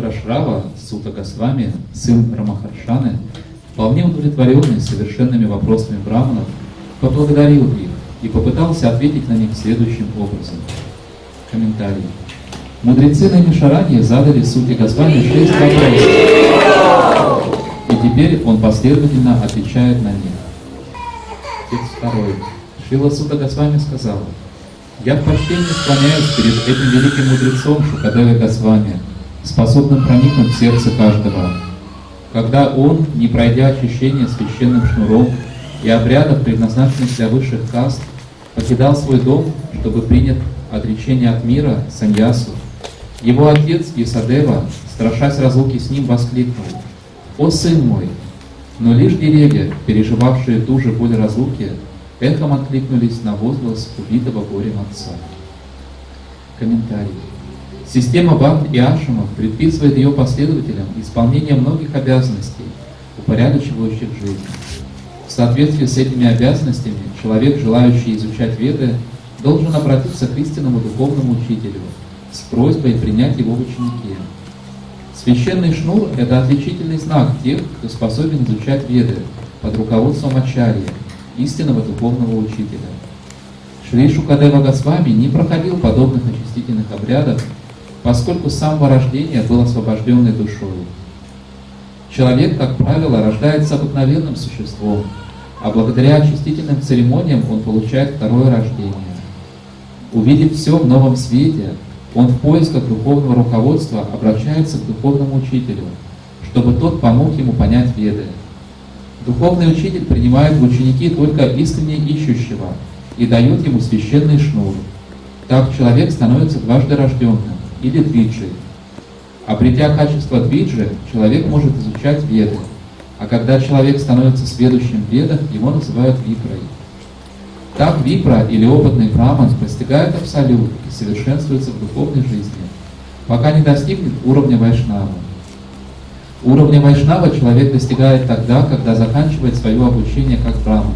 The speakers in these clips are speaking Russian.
Шукрашрава Сута Госвами, сын Рамахаршаны, вполне удовлетворенный совершенными вопросами браманов, поблагодарил их и попытался ответить на них следующим образом. Комментарий. Мудрецы на Наймишаранье задали Суте Госвами 6 вопросов, и теперь он последовательно отвечает на них. Текст 2. Шрила Сута Госвами сказала: «Я в почтении склоняюсь перед этим великим мудрецом Шукадевой Госвами, способным проникнуть в сердце каждого. Когда он, не пройдя очищение священным шнуром и обрядов, предназначенных для высших каст, покидал свой дом, чтобы принять отречение от мира, саньясу, его отец Исадева, страшась разлуки с ним, воскликнул: «О сын мой!» Но лишь деревья, переживавшие ту же боль разлуки, эхом откликнулись на возглас убитого горем отца. Комментарий. Система банд и ашрамов предписывает ее последователям исполнение многих обязанностей, упорядочивающих жизнь. В соответствии с этими обязанностями человек, желающий изучать веды, должен обратиться к истинному духовному учителю с просьбой принять его в ученики. Священный шнур – это отличительный знак тех, кто способен изучать веды под руководством ачарьи, истинного духовного учителя. Шри Шукадева Госвами не проходил подобных очистительных обрядов, поскольку с самого рождения был освобожденной душой. Человек, как правило, рождается обыкновенным существом, а благодаря очистительным церемониям он получает второе рождение. Увидев все в новом свете, он в поисках духовного руководства обращается к духовному учителю, чтобы тот помог ему понять веды. Духовный учитель принимает в ученики только искренне ищущего и дает ему священный шнур. Так человек становится дважды рожденным, или двиджей. Обретя качество двиджи, человек может изучать веды, а когда человек становится сведущим в ведах, его называют випрой. Так випра или опытный браман постигает абсолют и совершенствуется в духовной жизни, пока не достигнет уровня вайшнава. Уровня вайшнава человек достигает тогда, когда заканчивает свое обучение как браман.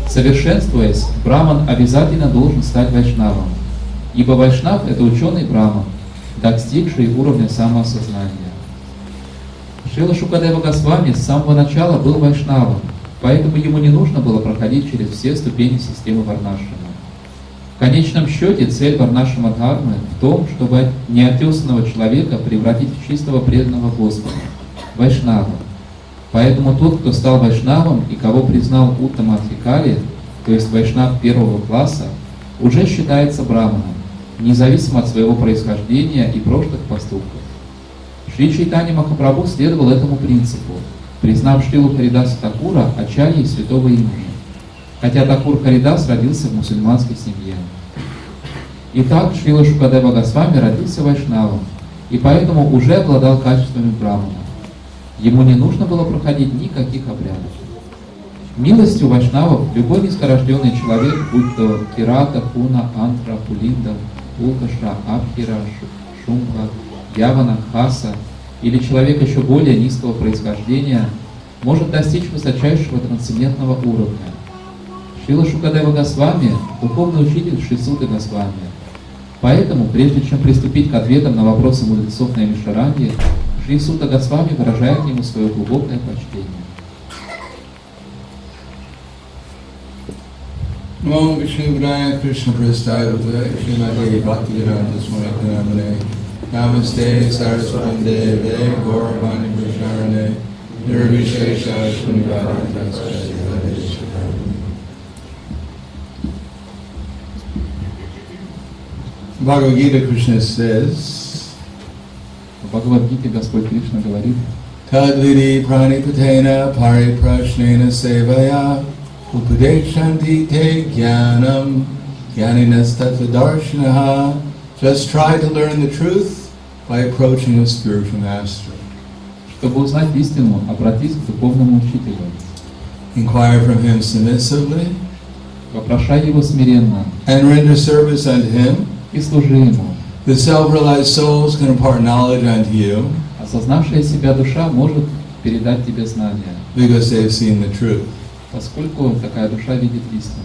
Совершенствуясь, браман обязательно должен стать вайшнавом, ибо вайшнав – это ученый браман, достигший уровня самоосознания. Шрила Шукадева Госвами с самого начала был вайшнавом, поэтому ему не нужно было проходить через все ступени системы варнашрама. В конечном счете цель варнашрама дхармы в том, чтобы неотесанного человека превратить в чистого преданного Господа, вайшнава. Поэтому тот, кто стал вайшнавом и кого признал уттама адхикари, то есть вайшнав первого класса, уже считается браманом, независимо от своего происхождения и прошлых поступков. Шри Чайтанья Махапрабху следовал этому принципу, признав Шрилу Харидаса Такура ачарьей святого имени, хотя Такур Харидас родился в мусульманской семье. Итак, Шрила Шукадева Госвами родился вайшнавом, и поэтому уже обладал качествами брамана. Ему не нужно было проходить никаких обрядов. Милостью вайшнавов любой низкорожденный человек, будь то Кирата, Пуна, Антра, Пулинда, Улкаша, Абхира, Шумха, Явана, Хаса или человек еще более низкого происхождения, может достичь высочайшего трансцендентного уровня. Шрила Шукадева Госвами – духовный учитель Шри Суты Госвами. Поэтому, прежде чем приступить к ответам на вопросы мудрецов на Наймишаранье, Шри Сута Госвами выражает ему свое глубокое почтение. Om Vishnuджаной Кришна Прабхупадой, Шримати Бхактиведантой Свами Прабхупадой, Намасте Сарасвати Деве, Гауравани Пришаране, Нирвишеша Шунивадanta Свами. Bhagavad Gita Krishna says, В Бхагавад-гите Господь Кришна говорит: Tadvidi pranipatena pariprashnena sevaya upadeshanti te jnanam jnaninas tattvadarshanaha. Just try to learn the truth by approaching a spiritual master. Чтобы узнать истину, обратись к духовному учителю. Inquire from him submissively Вопрошай его смиренно and render service unto him. и служи ему. The self-realized souls can impart knowledge unto you Осознавшая себя душа может передать тебе знания, because they've seen the truth. поскольку такая душа видит истину.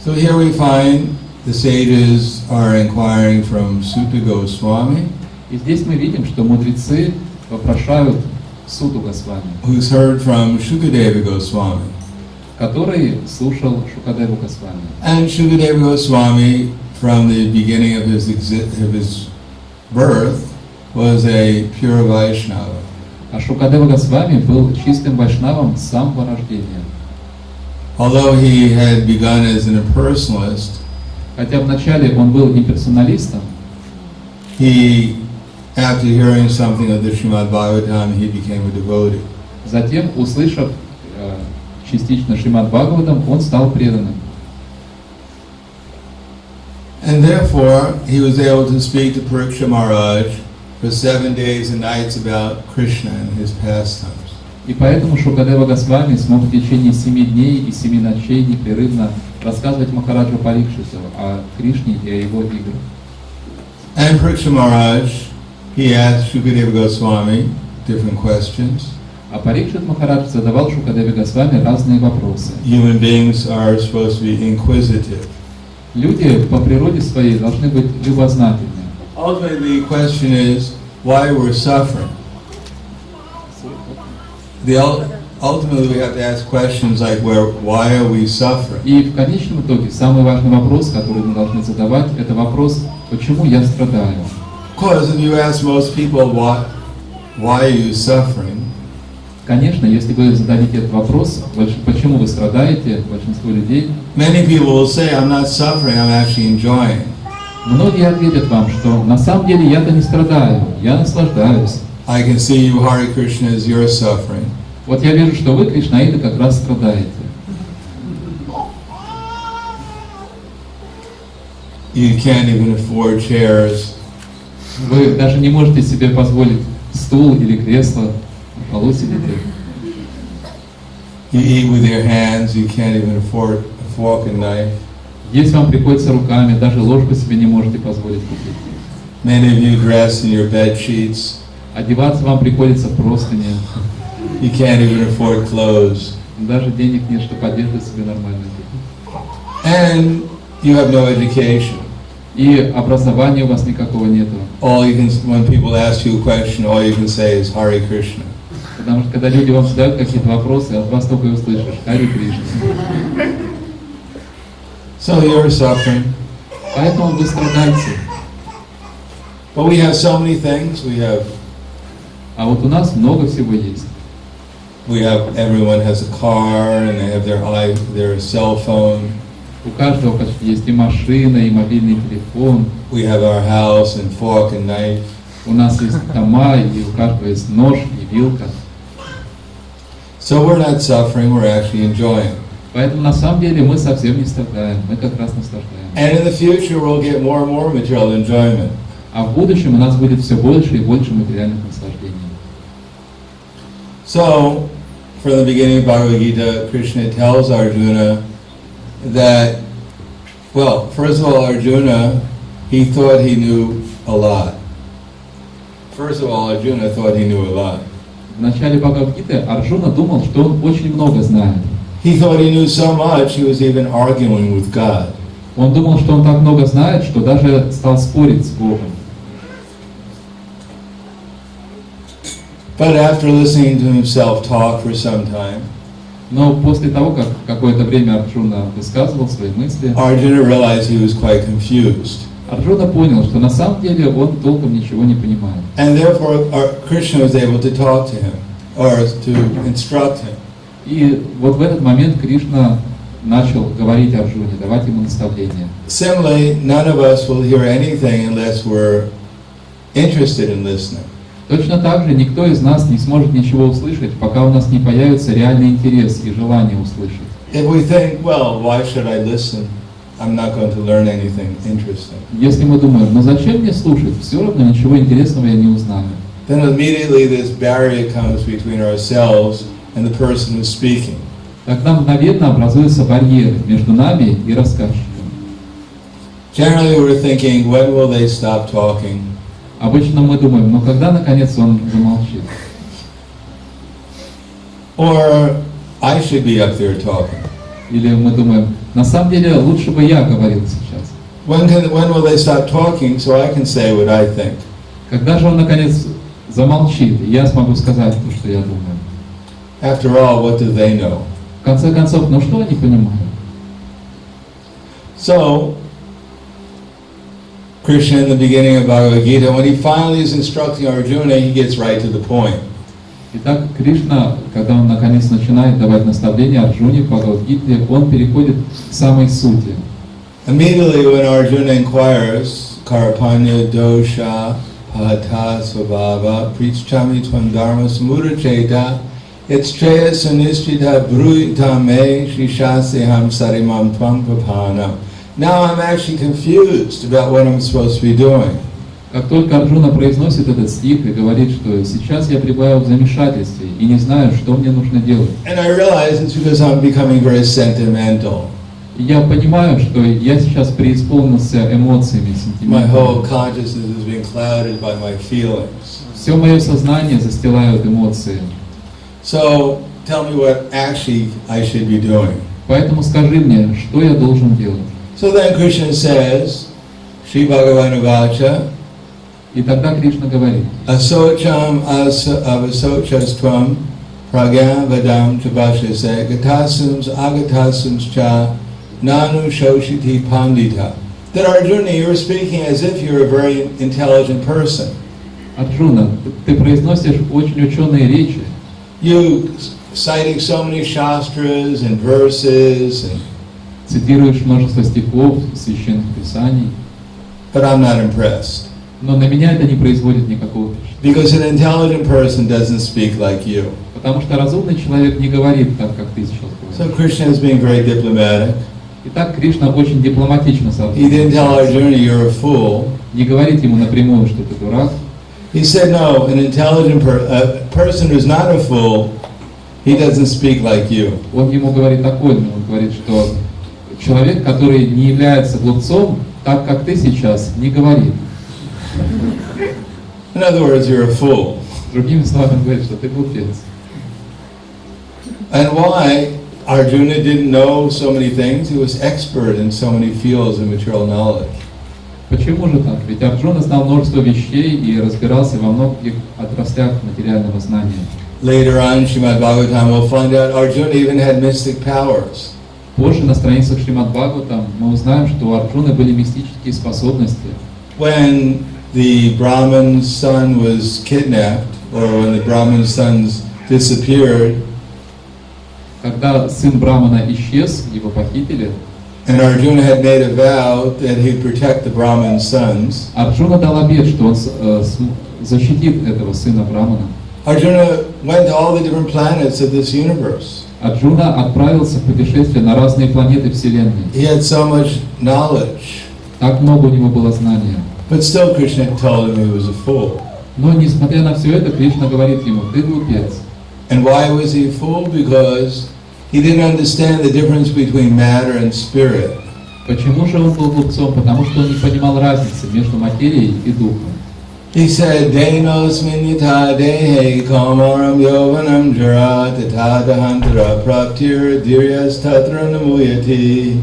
So here we find the sages are inquiring from Suta Goswami. И здесь мы видим, что мудрецы вопрошают суду Госвами, who's heard from Shukadeva Goswami. который слушал Шукадеву Госвами. And Shukadeva Goswami, from the beginning of his birth, was a pure Vaishnava. А Шукадева Госвами был чистым вайшнавом с самого рождения. Although he had begun as an impersonalist, Хотя вначале он был имперсоналистом, he, after hearing something of the Srimad Bhagavatam, he became a devotee. затем, услышав частично Шримад Бхагаватам, он стал преданным. And therefore, he was able to speak to Pariksha Maharaj for 7 days and nights about Krishna and his pastimes. И поэтому Шукадева Госвами смог в течение 7 дней и 7 ночей непрерывно рассказывать Махараджу Парикшиту о Кришне и о его играх. And Pariksha Maharaj, he asked Shukadeva Goswami different questions. А Парикшит Махарадж задавал Шукадеве Госвами разные вопросы. Human beings are supposed to be inquisitive. Люди по природе своей должны быть любознательны. Ultimately, the question is why we're suffering. Ultimately, we have to ask questions like, why are we suffering? И в конечном итоге самый важный вопрос, который мы должны задавать, это вопрос, почему я страдаю. Because if you ask most people why are you suffering, Конечно, если вы зададите этот вопрос, почему вы страдаете, большинство людей, many people will say, I'm not suffering, I'm actually enjoying. многие ответят вам, что на самом деле я-то не страдаю, я наслаждаюсь. I can see you, Hare Krishna, as you're suffering. Вот я вижу, что вы, Кришнаиты, как раз страдаете. You can't even afford chairs. Вы даже не можете себе позволить стул или кресло, на полу сидите. You eat with your hands, you can't even afford a fork and knife. Есть вам приходится руками, даже ложку себе не можете позволить купить. Many of you dress in your bed sheets. Одеваться вам приходится в простыни. You can't even afford clothes. Даже денег нет, чтобы одежду себе нормально купить. And you have no education. И образования у вас никакого нету. All you can, when people ask you a question, all you can say is Hare Krishna. Потому что когда люди вам задают какие-то вопросы, от вас только и услышишь Харе Кришна. So you're suffering. Поэтому вы страдаете. But we have so many things. А вот у нас много всего есть. Everyone has a car and they have their cell phone. У каждого почти есть и машина, и мобильный телефон. We have our house and fork and knife. У нас есть дома, и у каждого есть нож и вилка. So we're not suffering, we're actually enjoying. Поэтому на самом деле мы совсем не страдаем, мы как раз наслаждаемся. And in the future we'll get more and more material enjoyment. А в будущем у нас будет все больше и больше материальных наслаждений. So, from the beginning of Bhagavad Gita, Krishna tells Arjuna that, well, first of all, Arjuna, he thought he knew a lot. First of all, Arjuna thought he knew a lot. В начале Бхагавад-гиты Арджуна думал, что он очень много знает. He thought he knew so much, he was even arguing with God. Он думал, что он так много знает, что даже стал спорить с Богом. But after listening to himself talk for some time, Но после того, как какое-то время Арджуна высказывал свои мысли, Arjuna realized he was quite confused. Арджуна понял, что на самом деле он толком ничего не понимает. And therefore, Krishna was able to talk to him, or to instruct him. И вот в этот момент Кришна начал говорить Арджуне, давать ему наставления. Similarly, none of us will hear anything unless we're interested in listening. Точно так же никто из нас не сможет ничего услышать, пока у нас не появится реальный интерес и желание услышать. If we think, well, why should I listen? I'm not going to learn anything interesting. Если мы думаем, ну зачем мне слушать, все равно ничего интересного я не узнаю. Then immediately this barrier comes between ourselves and the person who's speaking. Тогда мгновенно образуются барьеры между нами и рассказчиком. Generally we're thinking, when will they stop talking? Обычно мы думаем, ну когда наконец он замолчит? Or I should be up there talking. Или мы думаем, на самом деле лучше бы я говорил сейчас. When will they stop talking so I can say what I think? Когда же он наконец замолчит, и я смогу сказать то, что я думаю? After all, what do they know? В конце концов, ну что они понимают? So, Krishna in the beginning of Bhagavad Gita, when he finally is instructing Arjuna, he gets right to the point. Итак, Кришна, когда он наконец начинает давать наставления Арджуне в Бхагавад-гите, он переходит к самой сути. Immediately when Arjuna inquires, Karpanya dosha pata svabhava prichchami tvam dharma samudacheta yatstraya sunishtita bruyita me shishaseham sarimam tvam papana. Now I'm actually confused about what I'm supposed to be doing. Как только Арджуна произносит этот стих и говорит, что сейчас я пребываю в замешательстве и не знаю, что мне нужно делать. And I realize it's because I'm becoming very sentimental. И я понимаю, что я сейчас преисполнился эмоциями, My whole сентиментами. consciousness is being clouded by my feelings. Все мое сознание застилают эмоции. So tell me what actually I should be doing. Поэтому скажи мне, что я должен делать. So then Krishna says, Shri Bhagavan Vacha, И тогда Кришна говорит: Asocham avasochastvam pragya vadam chabashase gatasums agatasums cha nanu shoshiti pandita. That Arjuna, you were speaking as if you're a very intelligent person. Арджуна, ты произносишь очень ученые речи. You citing so many shastras and verses, Цитируешь множество стихов, священных писаний. but I'm not impressed. Но на меня это не производит никакого впечатления. Because an intelligent person doesn't speak like you. Потому что разумный человек не говорит так, как ты сейчас So говоришь. Krishna is being very diplomatic. Итак, Кришна очень дипломатично He didn't tell сообщается. Arjuna, you're a fool. Не говорит ему напрямую, что ты дурак. He said, no, an intelligent person who's not a fool, he doesn't speak like you. Он ему говорит такое, он говорит, что человек, который не является глупцом, так как ты сейчас, не говорит. In other words, you're a fool. Другими словами, он говорит, что ты глупец. And why Arjuna didn't know so many things? He was expert in so many fields of material knowledge. Почему же так? Ведь Арджуна знал множество вещей и разбирался во многих отраслях материального знания. Later on, Srimad Bhagavatam, we'll find out Arjuna even had mystic powers. Позже на страницах Шримад Бхагаватам мы узнаем, что у Арджуны были мистические способности. When the Brahman's son was kidnapped, or when the Brahman's sons disappeared, Когда сын Брамана исчез, его похитили, and Arjuna had made a vow that he'd protect the Brahman's sons, Арджуна дал обет, что он защитит этого сына Брамана. Arjuna went to all the different planets of this universe. Арджуна отправился в путешествие на разные планеты Вселенной. He had so much knowledge, Так много у него было знания. but still Krishna told him he was a fool. Но несмотря на все это, Кришна говорит ему: ты глупец. And why was he a fool? Because he didn't understand the difference between matter and spirit. Почему же он был глупцом? Потому что он не понимал разницы между материей и духом. He said, Denos minyata dehe kamaram yovanam jara tatadahantara praptir diryas tatra namuyati.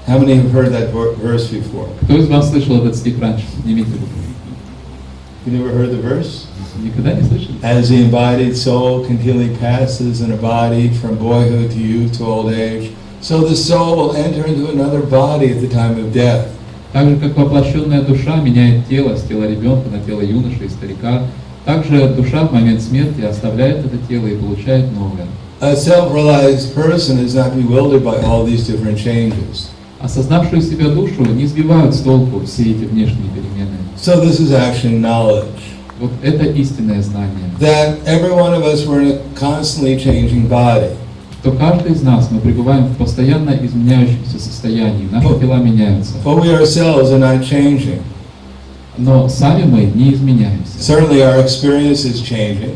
How many have heard that verse before? Кто из вас слышал этот стих раньше? Поднимите руку. You never heard the verse? Никогда не слышали? As the embodied soul continually passes in a body from boyhood to youth to old age, so the soul will enter into another body at the time of death. Так же, как воплощенная душа меняет тело с тела ребенка на тело юноши и старика, также душа в момент смерти оставляет это тело и получает новое. A self-realized person is not bewildered by all these different changes. Осознавшую себя душу не сбивают с толку все эти внешние перемены. So this is actually knowledge. Вот это истинное знание. That every one of us were in a constantly changing body. Что каждый из нас, мы пребываем в постоянно изменяющемся состоянии, наши тела меняются. But we ourselves are not changing. Но сами мы не изменяемся. Certainly our experience is changing.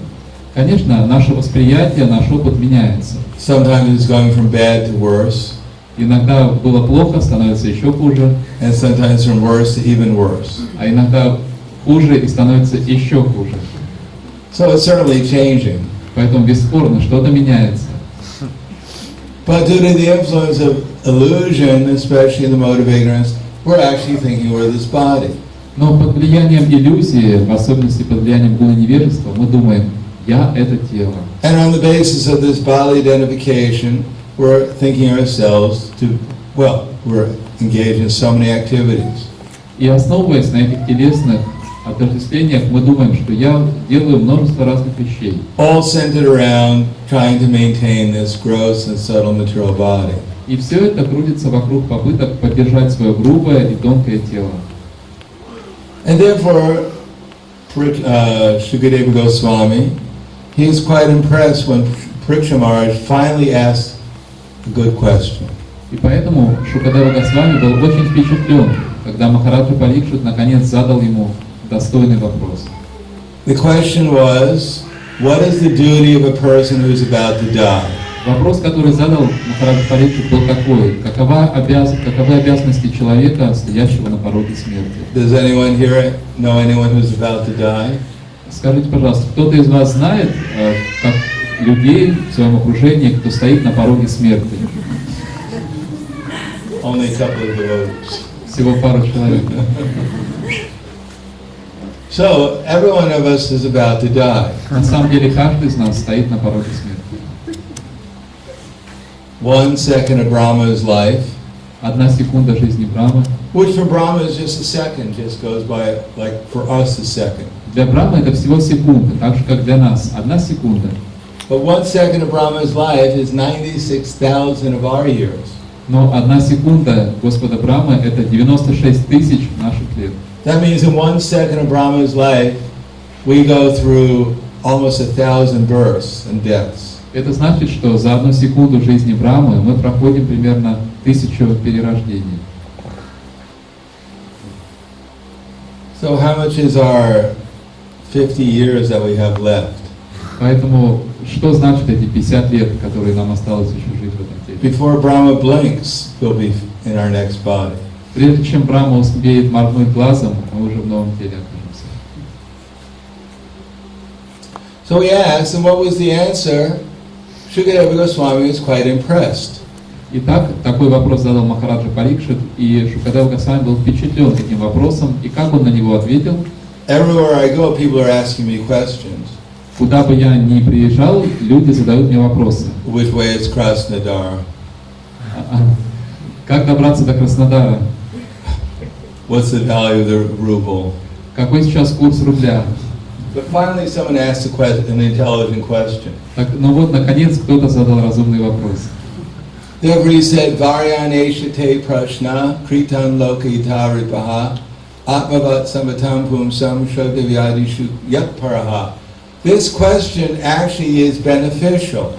Конечно, наше восприятие, наш опыт меняется. Sometimes it's going from bad to worse. Иногда было плохо, становится еще хуже, And sometimes from worse to even worse. а иногда хуже и становится еще хуже. So it's certainly changing. Поэтому бесспорно что-то меняется. But due to the influence of illusion, especially in the mode of ignorance, we're actually thinking we're this body. Но под влиянием иллюзии, в особенности под влиянием гуна невежества, мы думаем, я это тело. And on the basis of this body identification, we're thinking ourselves to, well, we're engaged in so many activities. И основываясь на этих телесных отождествлениях, мы думаем, что я делаю множество разных вещей. All centered around trying to maintain this gross and subtle material body. И все это крутится вокруг попыток поддержать свое грубое и тонкое тело. And therefore, Shukadeva Goswami, he is quite impressed when Pariksha Maharaj finally asked a good question. И поэтому Шукадева Госвами был очень впечатлен, когда Махараджа Парикшит наконец задал ему достойный вопрос. The question was, what is the duty of a person who is about to die? Вопрос, который задал Махараджа Парикшит, был такой: каковы обязанности человека, стоящего на пороге смерти? Does anyone here know anyone who's about to die? Скажите, пожалуйста, кто-то из вас знает как людей в своем окружении, кто стоит на пороге смерти? Only a couple of devotees. Всего пару человек. So, every one of us is about to die. На самом деле каждый из нас стоит на пороге смерти. 1 second of Brahma's life, 1 секунда жизни Брахмы. which for Brahma is just a second, just goes by like for us a second. Для Брахмы это всего секунда, так же как для нас 1 секунда. But 1 second of Brahma's life is 96,000 of our years. Но 1 секунда Господа Брахмы это 96 тысяч наших лет. That means in 1 second of Brahma's life, we go through almost 1,000 births and deaths. Это значит, что за 1 секунду жизни Брахмы мы проходим примерно 1000 перерождений. So how much is our 50 years that we have left? Поэтому что значит эти 50 лет, которые нам осталось еще жить в этом теле? Before Brahma blinks, we'll be in our next body. Прежде чем Брахма успеет моргнуть глазом, мы уже в новом теле окажемся. So he asked, and what was the answer? Shukadeva Goswami was quite impressed. Итак, такой вопрос задал Махараджа Парикшит, и Шукадева Госвами был впечатлен этим вопросом, и как он на него ответил? Everywhere I go, people are asking me questions. Куда бы я ни приезжал, люди задают мне вопросы. Which way is Krasnodar? Как добраться до Краснодара? What's the value of the ruble? Какой сейчас курс рубля? But finally someone asked an intelligent question. Так, ну вот, наконец, кто-то задал разумный вопрос. Therefore he said, Varyanesha te prashna kritan lokita ripaha atmavat samatam pumsam shogdavyadishu yat paraha. This question actually is beneficial.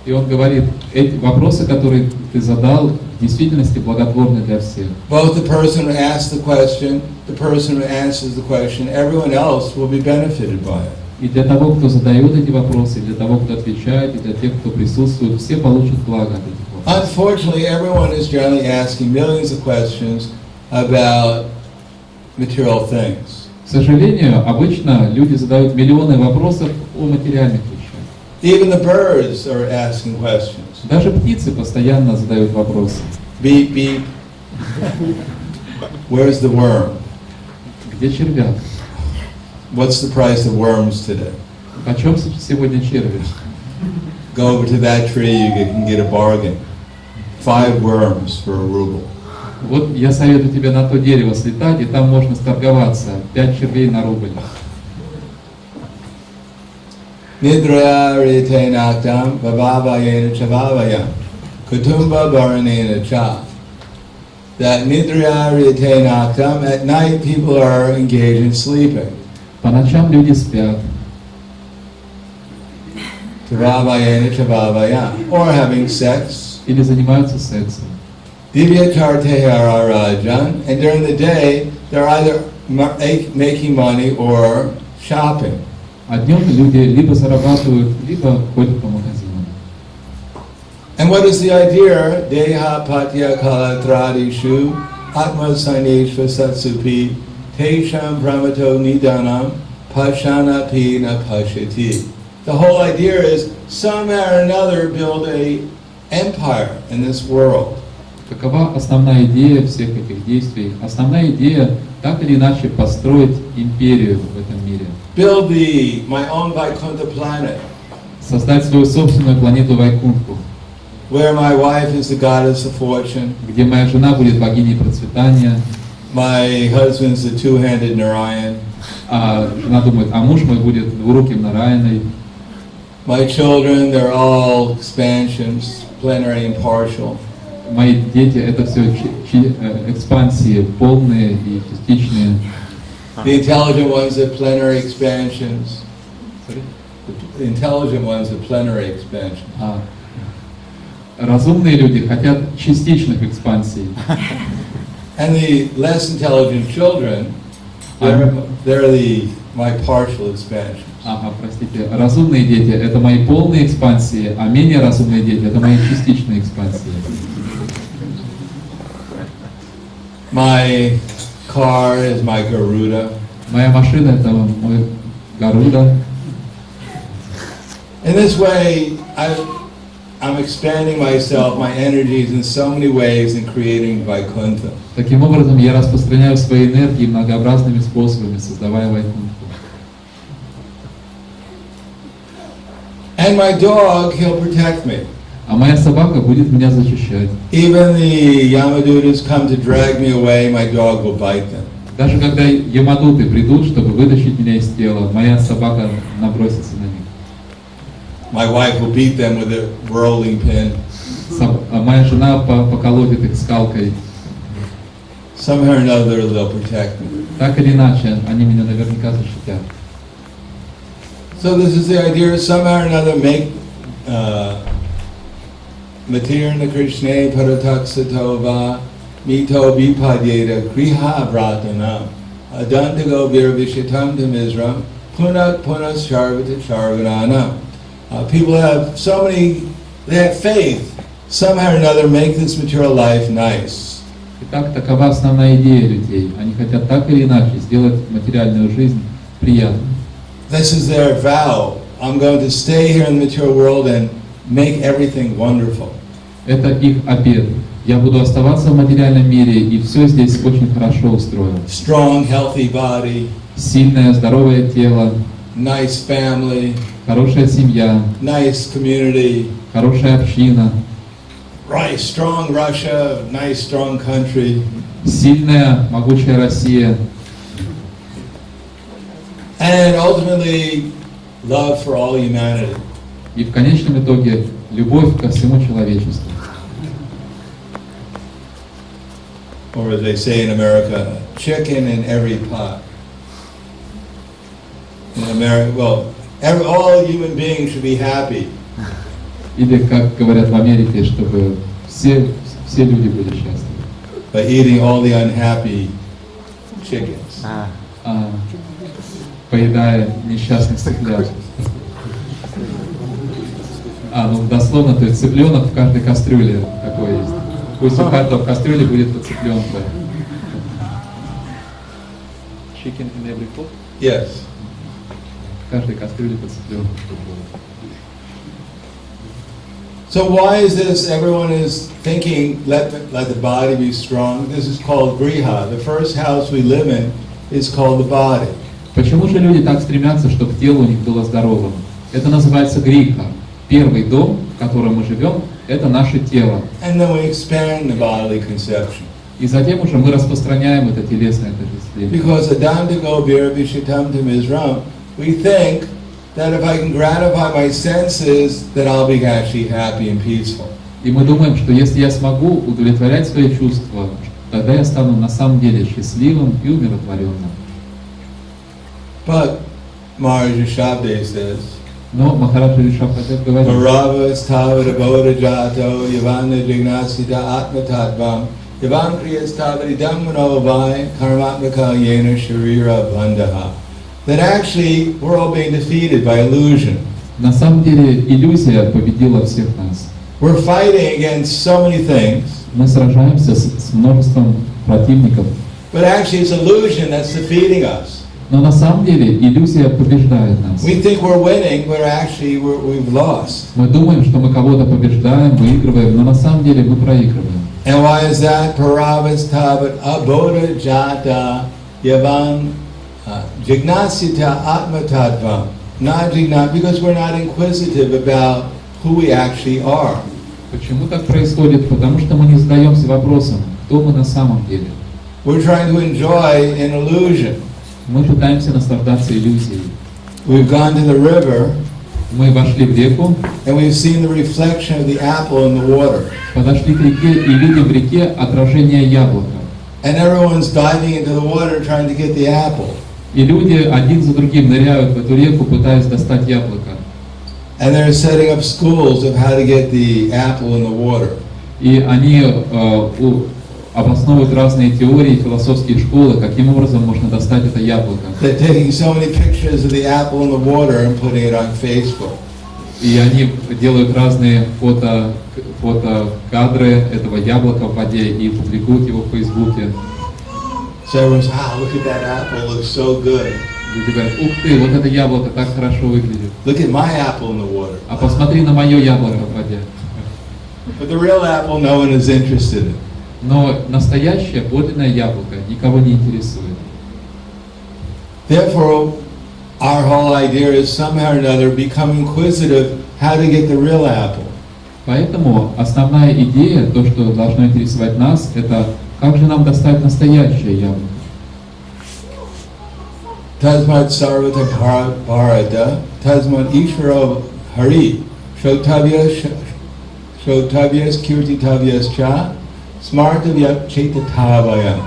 И он говорит, эти вопросы, которые ты задал, в действительности благотворны для всех. Both the person who asks the question, the person who answers the question, everyone else will be benefited by it. И для того, кто задает эти вопросы, и для того, кто отвечает, и для тех, кто присутствует, все получат благо от этих вопросов. Unfortunately, everyone is generally asking millions of questions about material things. К сожалению, обычно люди задают миллионы вопросов о материальных вещах. Even the birds are asking questions. Даже птицы постоянно задают вопросы. Beep, beep. Where's the worm? Где червяк? What's the price of worms today? Почем сегодня черви? Go over to that tree, you can get a bargain. 5 worms for a ruble. Вот я советую тебе на то дерево слетать, и там можно сторговаться. 5 червей на рубль. Nidraya rite naktam vavavayena chavavayam kutumba baranena cha. That nidraya rite naktam, at night people are engaged in sleeping. По ночам люди спят. Tavavayena chavavayam, or having sex. Или занимаются сексом. Divya chartehara rajan, and during the day they're either making money or shopping. А днем люди либо зарабатывают, либо ходят по магазинам. And what is the idea? Deha patya kalatradishu atma saneshva satsupi tesham brahmato nidanam pashana pina pashati. The whole idea is somehow or another build a empire in this world. Какова основная идея всех этих действий? Основная идея так или иначе построить империю в этом мире. Build my own Vaikuntha planet, Создать свою собственную планету Вайкунтху, where my wife is the goddess of fortune, где моя жена будет богиней процветания, my husband's the two-handed Narayan, а жена думает, а муж мой будет двуруким Нараяной. my children, they're all expansions, plenary and partial. Мои дети это все экспансии полные и частичные. The intelligent ones are plenary expansions. The intelligent ones are plenary expansions. Разумные люди хотят частичных экспансий. And the less intelligent children, they're my partial expansions. Простите. Разумные дети это мои полные экспансии, а менее разумные дети это мои частичные экспансии. My car is my Garuda. Моя машина это мой Гаруда. In this way, I'm expanding myself, my energies in so many ways in creating Vaikuntha. Таким образом, я распространяю свои энергии многообразными способами, создавая Вайкунтху. And my dog, he'll protect me. А моя собака будет меня защищать. Even the Yamadutas come to drag me away, my dog will bite them. Даже когда ямадуты придут, чтобы вытащить меня из тела, моя собака набросится на них. My wife will beat them with a rolling pin. Моя жена поколотит их скалкой. Somehow or another, they'll protect me. Так или иначе, они меня наверняка защитят. So this is the idea: somehow or another, make Matirna Krishna Parataksatova Mito Vipadyeta Kriha Vratana Adantago Virvishitam Tamizram Punak Punas Sharvata Sharvanana. People have so many, they have faith, somehow or another make this material life nice. Итак, такова основная идея людей. Они хотят так или иначе сделать материальную жизнь приятной. This is their vow. I'm going to stay here in the material world and make everything wonderful. Это их обет. Я буду оставаться в материальном мире и все здесь очень хорошо устроил. Strong, healthy body. Сильное, здоровое тело. Nice family. Хорошая семья. Nice community. Хорошая община. Right, strong Russia, nice strong country. Сильная, могучая Россия. And ultimately, love for all humanity. И в конечном итоге любовь ко всему человечеству. Or as they say in America, chicken in every pot. In America, well, all human beings should be happy. Или, как говорят в Америке, чтобы все люди были счастливы. By eating all the unhappy chickens. Поедая несчастных цыплят. Дословно, то есть цыпленок в каждой кастрюле такой есть. Пусть у каждого в кастрюле будет по цыпленку. Chicken in every pot? Yes. В каждой кастрюле по цыпленку. So why is this? Everyone is thinking, let the body be strong. This is called griha. The first house we live in is called the body. Почему же люди так стремятся, чтобы тело у них было здоровым? Это называется гриха. Первый дом, в котором мы живем, это наше тело. And then we expand the bodily conception. И затем уже мы распространяем это телесное отождествление. Because adantago virvishitam tamizram, we think that if I can gratify my senses, that I'll be actually happy and peaceful. И мы думаем, что если я смогу удовлетворять свои чувства, тогда я стану на самом деле счастливым и умиротворенным. But Maharaja Shabde says, Но Махараджа Ришабхадев говорит, Marava stavada bodha jato yavana jignasita atma tattvam yavan kriya stavadi dhammano vai karmatmaka yena sharira bandhaha. That actually we're all being defeated by illusion. на самом деле иллюзия победила всех нас. We're fighting against so many things. Мы сражаемся с множеством противников. But actually it's illusion that's defeating us. Но на самом деле иллюзия побеждает нас. We think we're winning, but actually we've lost. Мы думаем, что мы кого-то побеждаем, выигрываем, но на самом деле мы проигрываем. And why is that? Paravastavat abodha jata yavan jignasyata atma tattvam. Not because we're not inquisitive about who we actually are. Почему так происходит? Потому что мы не задаемся вопросом, кто мы на самом деле. We're trying to enjoy an illusion. Мы пытаемся наслаждаться иллюзией. We've gone to the river. Мы вошли в реку, And we've seen the reflection of the apple in the water. подошли к реке и видим в реке отражение яблока. And everyone's diving into the water trying to get the apple. И люди один за другим ныряют в эту реку, пытаясь достать яблоко. And they're setting up schools of how to get the apple in the water. И они обосновывают разные теории, философские школы, каким образом можно достать это яблоко. They're taking so many pictures of the apple in the water and putting it on Facebook. И они делают разные фотокадры этого яблока в воде и публикуют его в Фейсбуке. So everyone's, look at that apple, it looks so good. Люди говорят, ух ты, вот это яблоко так хорошо выглядит. Look at my apple in the water. А посмотри на мое яблоко в воде. But the real apple, no one is interested in. Но настоящее, подлинное яблоко никого не интересует. Therefore, our whole idea is somehow or another become inquisitive how to get the real apple. Поэтому основная идея, то, что должно интересовать нас, это как же нам достать настоящее яблоко. Tasmat sarvata bharata, tasmat ishvaro hari, shotavyas kirtitavyas cha, smartavyat chetatavayam.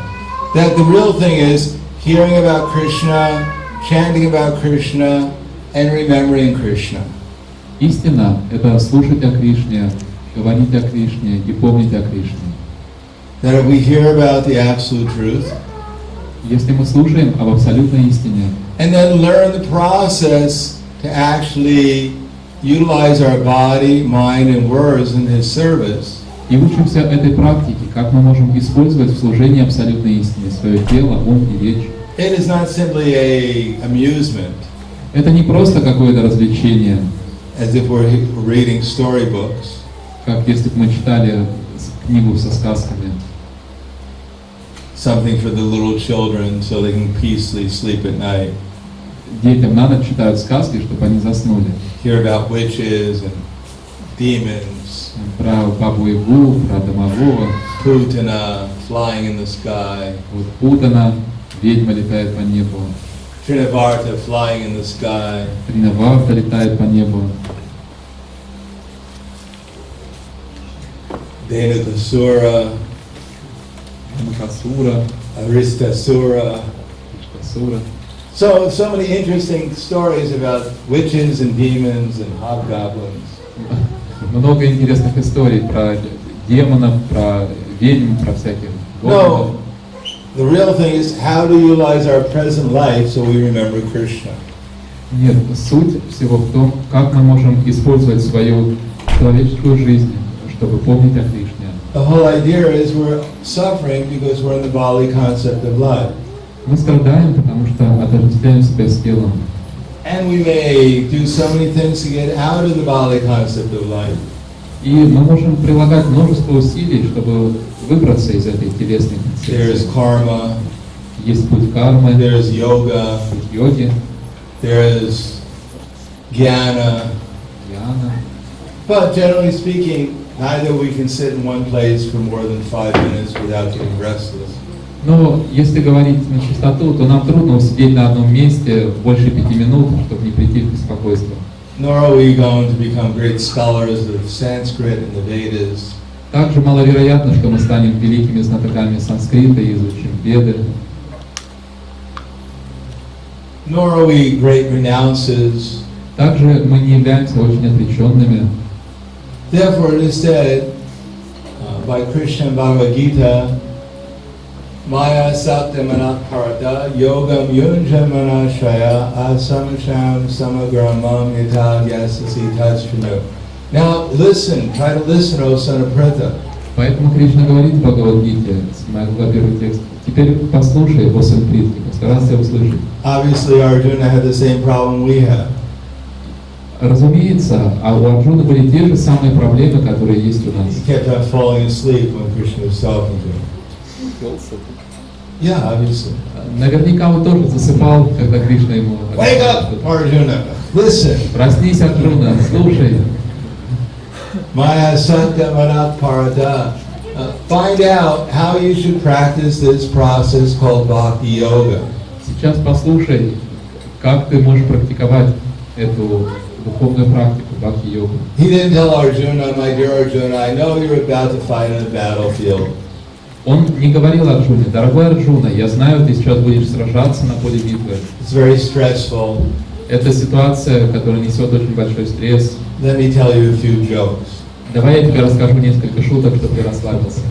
That the real thing is hearing about Krishna, chanting about Krishna, and remembering Krishna. Истина – это слушать о Кришне, говорить о Кришне и помнить о Кришне. That if we hear about the absolute truth, если мы слушаем об абсолютной истине, and then learn the process to actually utilize our body, mind, and words in His service, и учимся этой практике, как мы можем использовать в служении абсолютной истине свое тело, ум и речь. it is not simply a amusement, Это не просто какое-то развлечение, as if we're reading storybooks. как если бы мы читали книгу со сказками. Something for the little children so they can peacefully sleep at night. Детям на ночь читают сказки, чтобы они заснули. Hear about witches and demons, Про Бабу-Ягу, про Домового, Putana flying in the sky, вот Путана, ведьма летает по небу, Trinavarta flying in the sky, Тринаварта летает по небу, Dhenukasura, Макасура, Aristasura. Шкасура. So many interesting stories about witches and demons and hobgoblins. Много интересных историй про демонов, про ведьм, про всяких No, the real thing is how to utilize our present life so we remember Krishna. Нет, суть всего в том, как мы можем использовать свою человеческую жизнь, чтобы помнить о Кришне. The whole idea is we're suffering because we're in the Bali concept of life. Мы страдаем, потому что отождествляем себя с телом. And we may do so many things to get out of the Bali concept of life. И мы можем прилагать множество усилий, чтобы выбраться из этой телесной There's концепции. karma, Есть путь кармы, there's yoga, путь йоги, there's jnana. дьяна. But generally speaking, neither we can sit in one place for more than 5 minutes without getting restless. Но если говорить на чистоту, то нам трудно усидеть на одном месте больше 5 минут, чтобы не прийти в беспокойство. Nor are we going to become great scholars of Sanskrit and the Vedas. Также маловероятно, что мы станем великими знатоками санскрита и изучим Веды. Nor are we great renounces. Также мы не являемся очень отреченными. Therefore, it is said by Krishna and Bhagavad Gita, Maya Saktamana Parata Yogam Yunjamana Shaya Asamasham Samagramam Yata Yasasi Tashvinu. Now listen, try to listen, O son of Pritha. Поэтому Кришна говорит в Бхагавад-гите, 7 глава, 1 текст, «Теперь послушай, о сын Притхи, постарайся услышать». Obviously, Arjuna had the same problem we have. Разумеется, а у Арджуны были те же самые проблемы, которые есть у нас. He kept on falling asleep when Krishna was talking to him. Yeah, obviously. Наверняка он тоже засыпал, когда Кришна ему... Wake up, Arjuna! Listen! Проснись, Арджуна, слушай. Maya Satya Manat Parada. Find out how you should practice this process called Bhakti Yoga. Сейчас послушай, как ты можешь практиковать эту духовную практику Бхакти-йогу. He didn't tell Arjuna, my dear Arjuna, I know you're about to fight on the battlefield. Он не говорил Арджуне: дорогой Арджуна, я знаю, ты сейчас будешь сражаться на поле битвы. It's very stressful. Это ситуация, которая несет очень большой стресс. Let me tell you a few jokes. Давай я тебе расскажу несколько шуток, чтобы ты расслабился.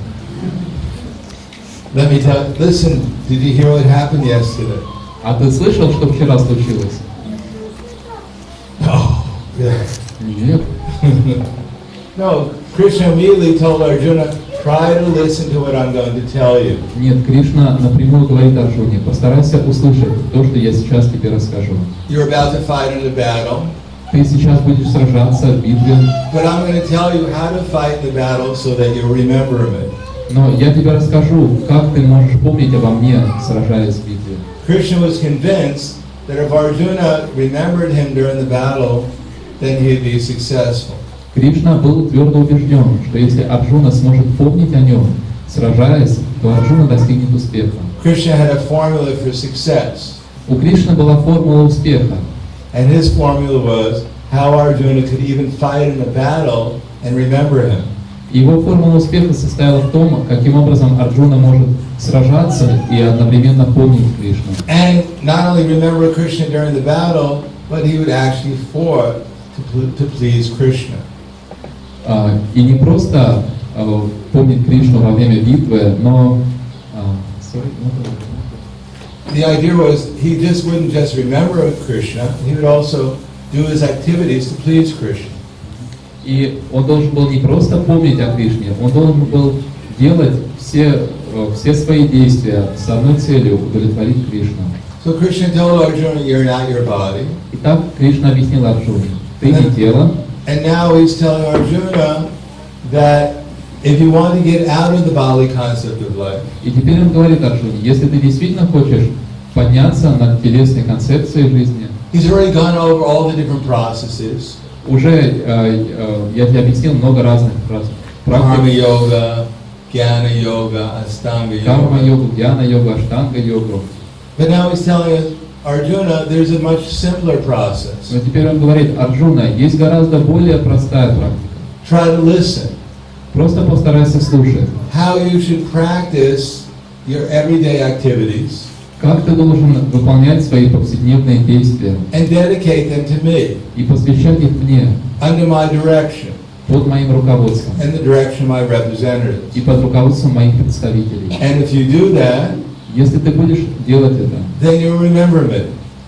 Let me tell. Listen, did you hear what happened yesterday? А ты слышал, что вчера случилось? Oh, yeah. Нет. No, Krishna immediately told Arjuna, try to listen to what I'm going to tell you. Нет, Кришна напрямую говорит Арджуне: постарайся услышать то, что я сейчас тебе расскажу. You're about to fight in a battle. Ты сейчас будешь сражаться в битве, But I'm going to tell you how to fight the battle so that you'll remember me. но я тебе расскажу, как ты можешь помнить обо мне, сражаясь в битве. Krishna was convinced that if Arjuna remembered him during the battle, then he'd be successful. Кришна был твердо убежден, что если Арджуна сможет помнить о нем, сражаясь, то Арджуна достигнет успеха. Krishna had a formula for success. У Кришны была формула успеха, And his formula was how Arjuna could even fight in a battle and remember him. Его формула успеха состояла в том, каким образом Арджуна может сражаться и одновременно помнить Кришну. And not only remember Krishna during the battle, but he would actually fight to please Krishna. И не просто помнить Кришну во время битвы, но... The idea was he just wouldn't just remember Krishna, he would also do his activities to please Krishna. И он должен был не просто помнить о Кришне, он должен был делать все свои действия с одной целью — удовлетворить Кришну. So Krishna told Arjuna, you're not your body. Итак, Кришна объяснил Арджуне: ты не тело. And now he's telling Arjuna that if you want to get out of the Bali concept of life, И теперь он говорит Арджуне: если ты действительно хочешь подняться над телесной концепцией жизни, he's already gone over all the different processes. уже я тебе объяснил много разных Karma практик. yoga, jnana yoga, astanga Карма-йогу, yoga. дьяна-йогу, аштанга-йогу. But now he's telling Arjuna there's a much simpler process. Но теперь он говорит: Арджуна, есть гораздо более простая практика. Try to listen. Просто постарайся слушать. How you should practice your everyday activities Как ты должен выполнять свои повседневные действия and dedicate them to me и посвящать их мне, under my direction под моим руководством and the direction of my representatives. и под руководством моих представителей. And if you do that, Если ты будешь делать это, then you'll remember me.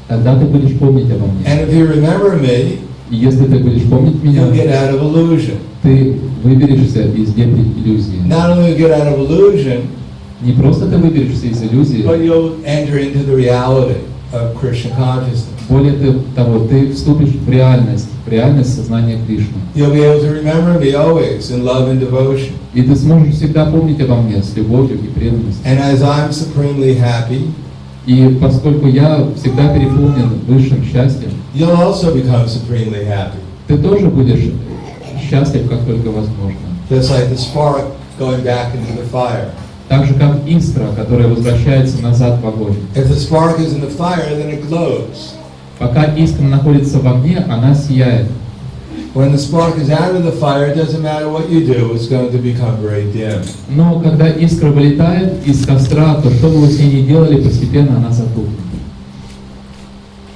тогда ты будешь помнить обо мне. And if you remember me, И если ты будешь помнить меня, you'll get out of illusion. ты выберешься из дебри иллюзии. Not only you'll get out of illusion, Не просто ты выберешься из иллюзии, but you'll enter into the reality of Krishna consciousness. более того, ты вступишь в реальность сознания Кришны. You'll be able to remember me always in love and devotion. И ты сможешь всегда помнить обо мне с любовью и преданностью. And as I'm supremely happy, И поскольку я всегда переполнен высшим счастьем, you'll also become supremely happy. ты тоже будешь счастлив, как только возможно. Just like the spark going back into the fire. Так же, как искра, которая возвращается назад в огонь. If the spark is in the fire, then it glows. Пока искра находится в огне, она сияет. When the spark is out of the fire, it doesn't matter what you do, it's going to become very dim. Но когда искра вылетает из костра, то что бы вы с ней ни делали, постепенно она затухнет.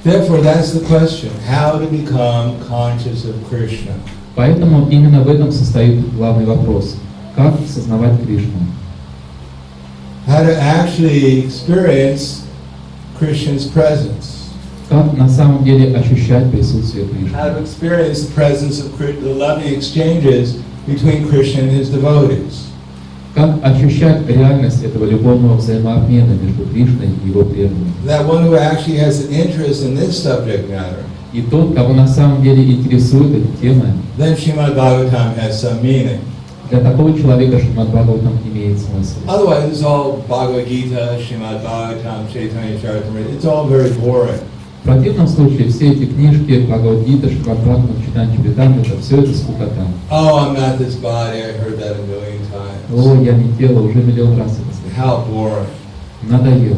Therefore, that's the question, how to become conscious of Krishna. Поэтому именно в этом состоит главный вопрос. Как осознавать Кришну? How to actually experience Krishna's presence. Как на самом деле ощущать присутствие Кришны? How to experience the presence of the loving exchanges between Krishna and his devotees. Как ощущать реальность этого любовного взаимообмена между Кришной и его преданными? That one who actually has an interest in this subject matter и тот, кого на самом деле интересует эти темы, then Srimad Bhagavatam has some meaning. для такого человека Шримад Бхагаватам имеет смысл. Otherwise, it's all Bhagavad Gita, Srimad Bhagavatam, Chaitanya Charitamrita. It's all very boring. В противном случае все эти книжки, Бхагавад-гита, Шримад Бхагаватам, Чайтанья Чаритамрита, все это скукота. Oh, I'm not this body. I heard that a million times. О, я не тело, уже миллион раз это слышал. How boring. Надоело.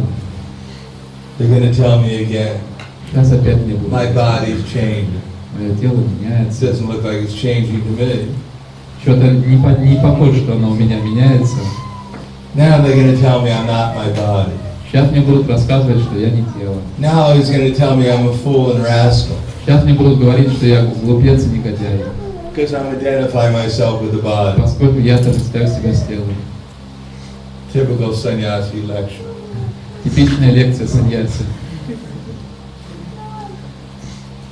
They're going to tell me again. Сейчас опять мне будет. My body's changing. Мое тело It меняется. doesn't look like it's changing to me. Что-то не похоже, что оно у меня меняется. Now they're going to tell me I'm not my body. Сейчас мне будут рассказывать, что я не тело. Now he's going to tell me I'm a fool and rascal. Сейчас мне будут говорить, что я глупец и негодяй. Because I'm identifying myself with the body. Поскольку я отождествляю себя с телом. Typical sannyasi lecture. Типичная лекция саньяси.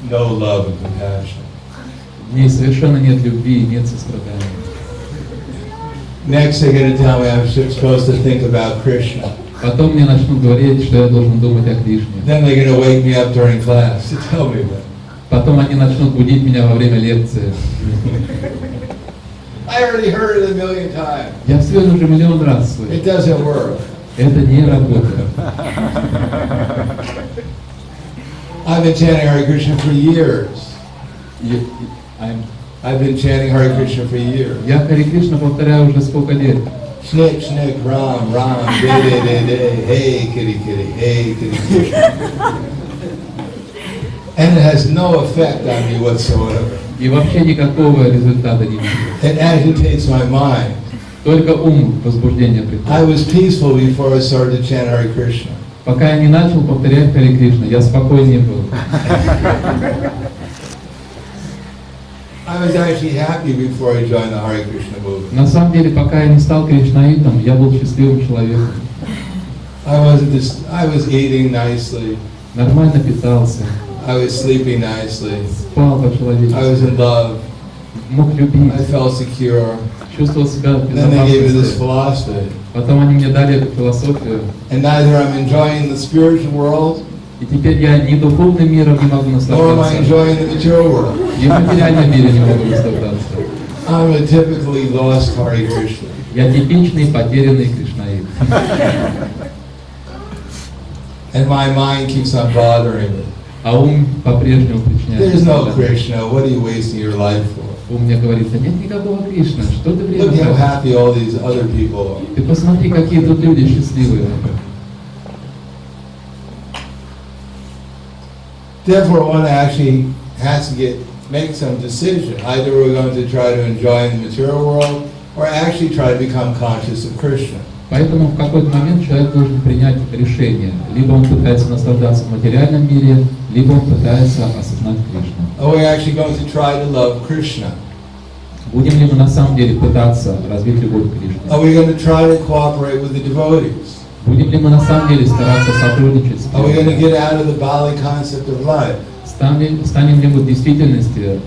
No love and compassion. В ней совершенно нет любви и нет сострадания. Next they're going to tell me I'm supposed to think about Krishna. Потом мне начнут говорить, что я должен думать о Кришне. Then they're going to wake me up during class to tell me that. Потом они начнут будить меня во время лекции. I already heard it a million times. Я все это уже миллион раз слышал. It doesn't work. Это не работает. I've been chanting Hare Krishna for years. I've been chanting Hare Krishna for years. Я Харе Кришна повторяю уже сколько лет. Snick, snick, ram, ram, de, de, de, de, hey, kitty, kitty, hey, kitty, kitty. And it has no effect on me whatsoever. И вообще никакого результата не вижу. It agitates my mind. Только ум возбуждение I приходит. was peaceful before I started to chant Hare Krishna. Пока я не начал повторять Харе Кришна, я спокойнее был. I was actually happy before I joined the Hare Krishna movement. На самом деле, пока я не стал кришнаитом, я был счастливым человеком. I was eating nicely. Нормально питался, I was sleeping nicely. спал I was по-человечески, in love. мог любить, I felt secure. чувствовал себя в Then they gave me this безопасности. philosophy. Потом они мне дали эту философию, And neither I'm enjoying the spiritual world, и теперь я ни духовным миром не могу nor am I наслаждаться, enjoying the material world. и в материальном мире не могу наслаждаться. I'm a typically lost Hare Krishna. Я типичный потерянный кришнаит. And my mind keeps on bothering me. А ум по-прежнему причиняет There's no страдания. Krishna. What are you wasting your life for? Ум мне говорит, да нет никакого Кришны, что ты время Look how тратишь? happy all these other people are. Ты посмотри, какие тут люди счастливые. Therefore, one actually has to make some decision. Either we're going to try to enjoy the material world, or actually try to become conscious of Krishna. Поэтому в какой-то момент человек должен принять решение. Либо он пытается наслаждаться в материальном мире, либо он пытается осознать Кришну. Or we're actually going to try to love Krishna. Будем ли мы на самом деле пытаться развить любовь к Кришне? Are we going to try to cooperate with the devotees? Будем ли мы на самом деле стараться сотрудничать с Are we going to преданными? get out of the Bali concept of life? Станем ли мы в действительности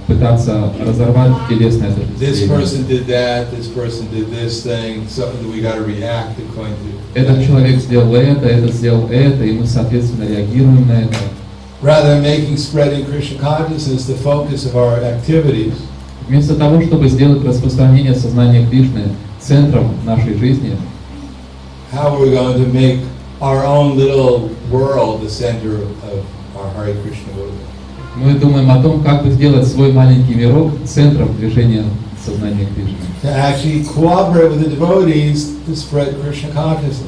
пытаться разорвать телесное This отождествление? person did that, this person did this thing, something that we got to react according to. Этот человек сделал это, этот сделал это, и мы, соответственно, реагируем на это. Rather than making spreading Krishna consciousness the focus of our activities, Вместо того, чтобы сделать распространение сознания Кришны центром нашей жизни, how are we going to make our own little world the center of our Hare Krishna movement? мы думаем о том, как бы сделать свой маленький мирок центром движения сознания Кришны. To actually cooperate with the devotees to spread Krishna consciousness.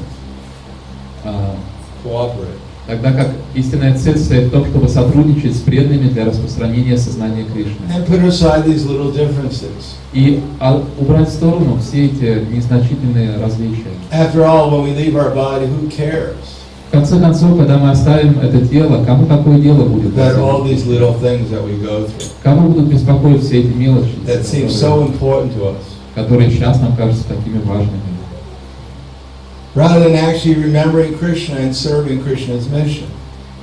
Cooperate. Тогда как истинная цель состоит в том, чтобы сотрудничать с преданными для распространения сознания Кришны. And put aside these little differences. И убрать в сторону все эти незначительные различия. After all, when we leave our body, who cares? В конце концов, когда мы оставим это тело, кому какое дело будет? That all these little things that we go through, Кому будут беспокоить все эти мелочи, that seem so important to us, которые сейчас нам кажутся такими важными? rather than actually remembering Krishna and serving Krishna's mission.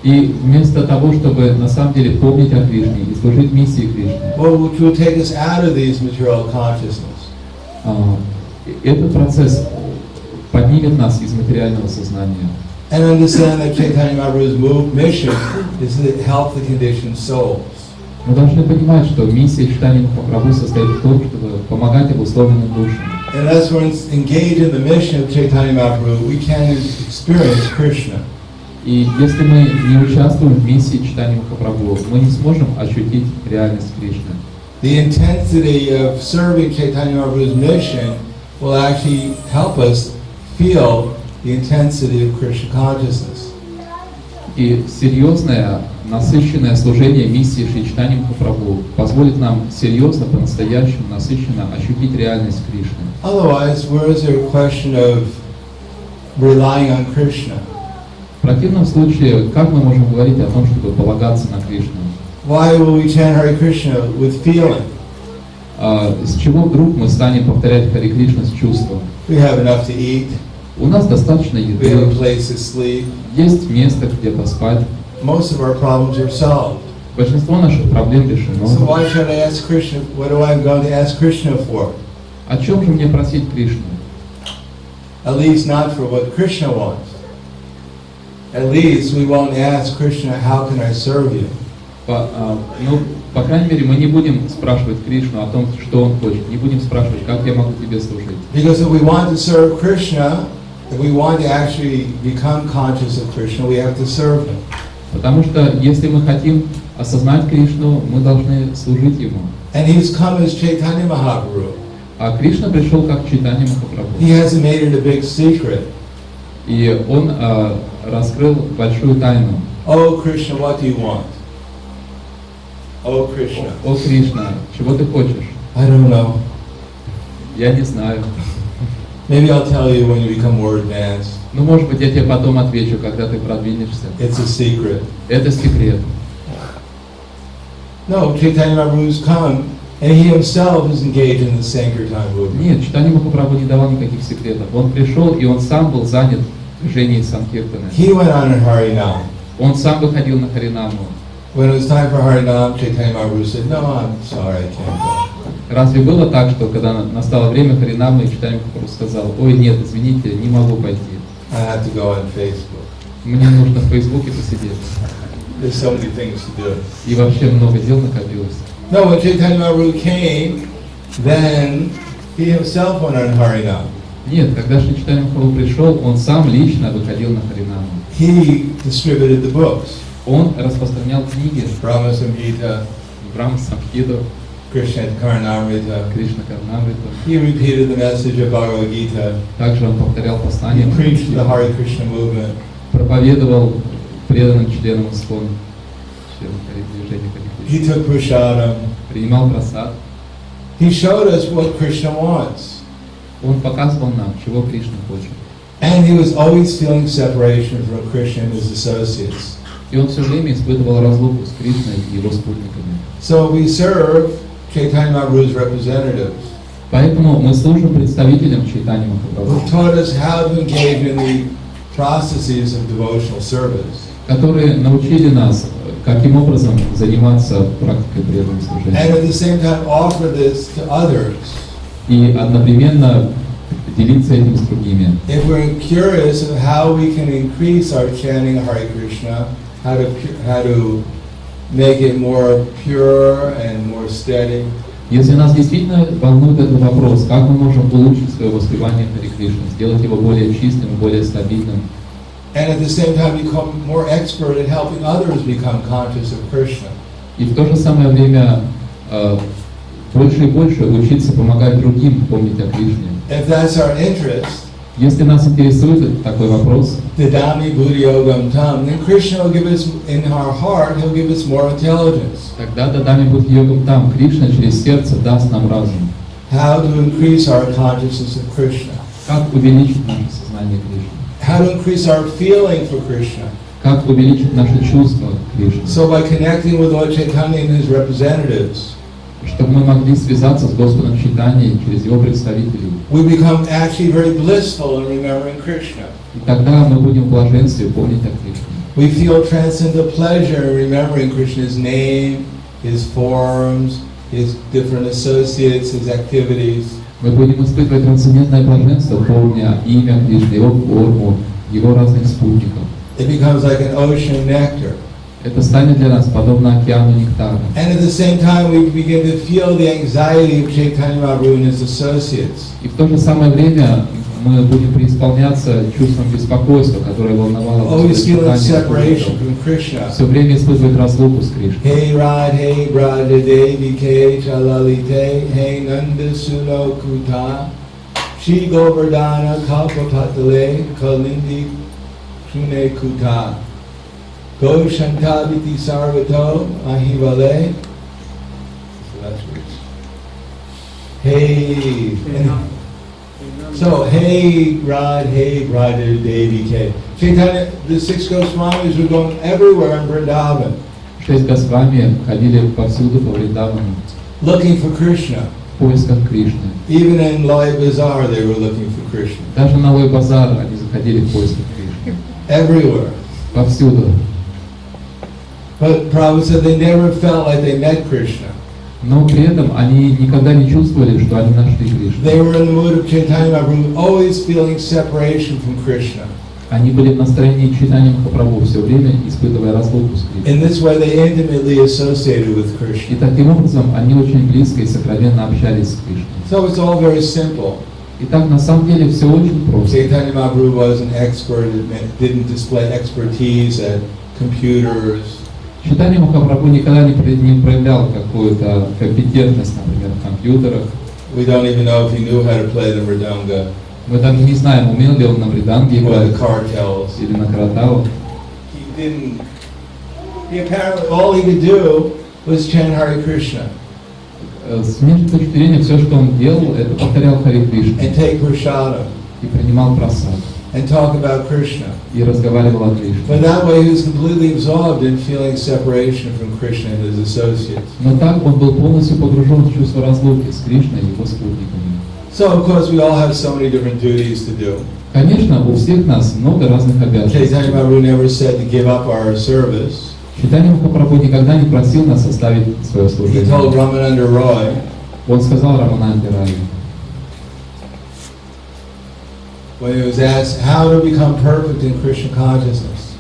И вместо того, чтобы на самом деле помнить о Кришне и служить миссии Кришны, Which will take us out of these material consciousness. Этот процесс поднимет нас из материального сознания. and understand that Chaitanya Mahaprabhu's mission is to help the conditioned souls. Мы должны понимать, что миссия читания Махапрабху состоит в том, чтобы помогать обусловленным душам. Unless we're engaged in the mission of Chaitanya Mahaprabhu, we can't experience Krishna. И если мы не участвуем в миссии читания Махапрабху, мы не сможем ощутить реальность Кришны. The intensity of serving Chaitanya Mahaprabhu's mission will actually help us feel the intensity of Krishna consciousness. И серьезное, насыщенное служение миссии Шри Чайтаньи Махапрабху позволит нам серьезно, по-настоящему, насыщенно ощутить реальность Кришны. Otherwise, where is there a question of relying on Krishna? В противном случае, как мы можем говорить о том, чтобы полагаться на Кришну? Why will we chant Hare Krishna with feeling? С чего вдруг мы станем повторять Харе Кришна с чувством? We have enough to eat. У нас достаточно We have a еды, place to sleep. есть место, где поспать. Most of our problems are solved. Большинство наших проблем решено. So why should I ask Krishna? What do I going to ask Krishna for? О чем же мне просить Кришну? At least not for what Krishna wants. At least we won't ask Krishna, how can I serve you? По крайней мере, мы не будем спрашивать Кришну о том, что он хочет. Не будем спрашивать, как я могу тебе служить. Because if we want to serve Krishna, if we want to actually become conscious of Krishna, we have to serve him. Потому что если мы хотим осознать Кришну, мы должны служить ему. And he's come as Chaitanya Mahaprabhu. А Кришна пришел как Чайтанья Махапрабху. He hasn't made it a big secret. И он раскрыл большую тайну. Oh Krishna, what do you want? Oh Krishna. О Кришна, чего ты хочешь? I don't know. Я не знаю. Maybe I'll tell you when you become more advanced. Ну, может быть, я тебе потом отвечу, когда ты продвинешься. It's a secret. Это секрет. No, Chaitanya Mahaprabhu's come, and he himself is engaged in the Sankirtan movement. Нет, Чайтанья Махапрабху не давал никаких секретов. Он пришел, и он сам был занят в движении Санкиртаны. He went on in Harinam. Он сам выходил на Харинаму. When it was time for Harinam, Chaitanya Mahaprabhu said, "No, I'm sorry, I can't go." Разве было так, что когда настало время Харинамы, Чайтанья Махапрабху сказал: ой, нет, извините, не могу пойти. I have to go on Facebook. Мне нужно в Фейсбуке посидеть. There's so many things to do. И вообще много дел накопилось. No, when Chaitanya Mahaprabhu came, then he himself went on Harinam. Нет, когда Шри Чайтанья Махапрабху пришел, он сам лично выходил на Харинаму. He distributed the books. Он распространял книги Brahma Samhita, Брахма Самхиду, Krishna Karnamrita. Кришна Карнамриту. He repeated the message of Bhagavad Gita. Также он повторял послание, He preached the Hare Krishna movement. проповедовал преданным членам ИСККОН, членам движения Харе He Кришны. took prasadam. Принимал прасад. He showed us what Krishna wants. Он показывал нам, чего Кришна хочет. And he was always feeling separation from Krishna and his associates. И он все время испытывал разлуку с Кришной и его спутниками. So we serve Chaitanya Mahaprabhu's representatives, Поэтому мы служим представителям Чайтаньи who Махапрабху, taught us how to engage in the processes of devotional service. которые научили нас, каким образом заниматься практикой преданного And служения. at the same time offer this to others. И одновременно делиться этим с другими. If we're curious of how we can increase our chanting Hare Krishna, how to make it more pure and more steady, Если нас действительно волнует этот вопрос, как мы можем улучшить свое воспевание Харе Кришны, сделать его более чистым, более стабильным, and at the same time become more expert at helping others become conscious of Krishna. и в то же самое время больше и больше учиться помогать другим помнить о Кришне. If that's our interest, Если нас интересует такой вопрос, Didami Buddhi Yogam Tam, then Krishna will give us, in our heart, he'll give us more intelligence. тогда Дадами Будхи Йогам там, Кришна через сердце даст нам разум. How to increase our consciousness of Krishna. Как увеличить наше сознание Кришны? How to increase our feeling for Krishna. Как увеличить наше чувство к Кришне? So by connecting with Lord Chaitanya and his representatives, Чтобы мы могли связаться с Господом Чайтаньей через его представителей. we become actually very blissful in remembering Krishna. И тогда мы будем в блаженстве помнить о Кришне. We feel transcendental pleasure in remembering Krishna's name, his forms, his different associates, his activities. Мы будем испытывать трансцендентное блаженство, помня имя Кришны, его форму, его разных спутников. It becomes like an ocean nectar. Это станет для нас подобно океану нектара. And at the same time, we begin to feel the anxiety of Chaitanya Mahaprabhu and his associates. И в то же самое время мы будем преисполняться чувством беспокойства, которое волновало Always feeling separation from Krishna. все время испытывать разлуку с Кришной. Hey Radhe Brada Devi Ke Chalalite Hey Nanda Suno Kuta Shri Govardhana Kalpapatale Kalindi Shune Kuta Go Shantabiti Sarvato Ahivale. So that's what it's. Hey. So, hey Radha Devi Ke. Chaitanya, the 6 Goswamis were going everywhere in Vrindavan. 6 Госвами ходили повсюду по Вриндавану, Looking for Krishna. в поисках Кришны. Even in Loi Bazaar, they were looking for Krishna. Даже на Лой базар они заходили в поисках Кришны. Everywhere. Повсюду. But Prabhupada said they never felt like they met Krishna. Но при этом они никогда не чувствовали, что они нашли Кришну. They were in the mood of Chaitanya Mahaprabhu, always feeling separation from Krishna. Они были в настроении Чайтаньи Махапрабху, все время испытывая разлуку с Кришной. In this way, they intimately associated with И Krishna. таким образом они очень близко и сокровенно общались с Кришной. So it's all very simple. Итак, на самом деле все очень просто. Chaitanya Mahaprabhu was an expert, didn't display expertise at computers. Чайтанья Махапрабху никогда не проявлял какую-то компетентность, например, в компьютерах. We don't even know if he knew how to play the mridanga Мы даже не знаем, умел ли он на мриданге or играть the kartals. или на каратау. He didn't. He apparently all he could do was chant Hare Krishna С внешней точки зрения все, что он делал, это повторял Харе Кришну and take prasadam и принимал просад and talk about Krishna. и разговаривал о Кришне. But that way he was completely absorbed in feeling separation from Krishna and his associates. Но так он был полностью погружен в чувство разлуки с Кришной и его спутниками. So of course we all have so many different duties to do. Конечно, у всех нас много разных обязанностей. Chaitanya Mahaprabhu never said to give up our service. Чайтанья Махапрабху никогда не просил нас оставить свое He служение. told Ramananda Roy, Он сказал Рамананде Раю, when he was asked how to become perfect in Krishna consciousness,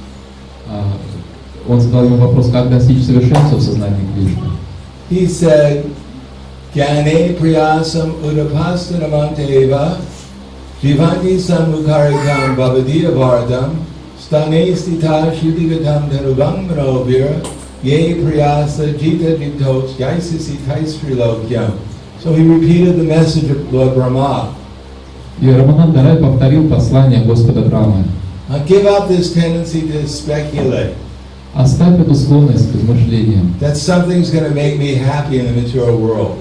он задал ему вопрос, как достичь совершенства в сознании Кришны. he said, Gyane priyasam udapastanamanteva jivanti samukharikam bhavadiya bharatam stane stita shuddhigatam dhanubang manovira ye priyasa jita jitos yaisisi taisrilokyam. So he repeated the message of Lord Brahma. И Рамананда Рай повторил послание Господа Брамы. Give up this tendency to speculate. Оставь эту склонность к измышлениям, That something's going to make me happy in the material world.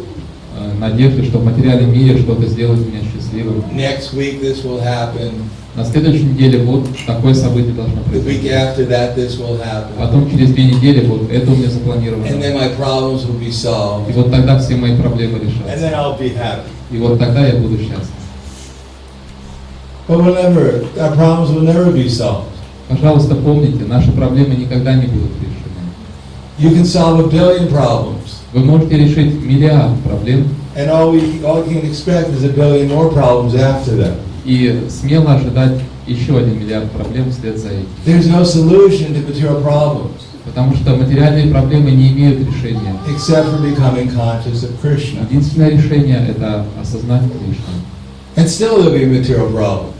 надежды, что в материальном мире что-то сделает меня счастливым. Next week this will happen. На следующей неделе вот такое событие должно The week произойти. after that this will happen. Потом через 2 недели вот это у меня запланировано. And then my problems will be solved. И вот тогда все мои проблемы And решатся. then I'll be happy. И вот тогда я буду счастлив. But whenever, our problems will never be solved. Пожалуйста, помните, наши проблемы никогда не будут решены. You can solve 1 billion problems. Вы можете решить миллиард проблем, And all you can expect is 1 billion more problems after that. и смело ожидать еще 1 миллиард проблем вслед за этим. There's no solution to material problems Потому что материальные проблемы не имеют решения. except for becoming conscious of Krishna. Единственное решение – это осознать Кришну. And still there'll be material problems.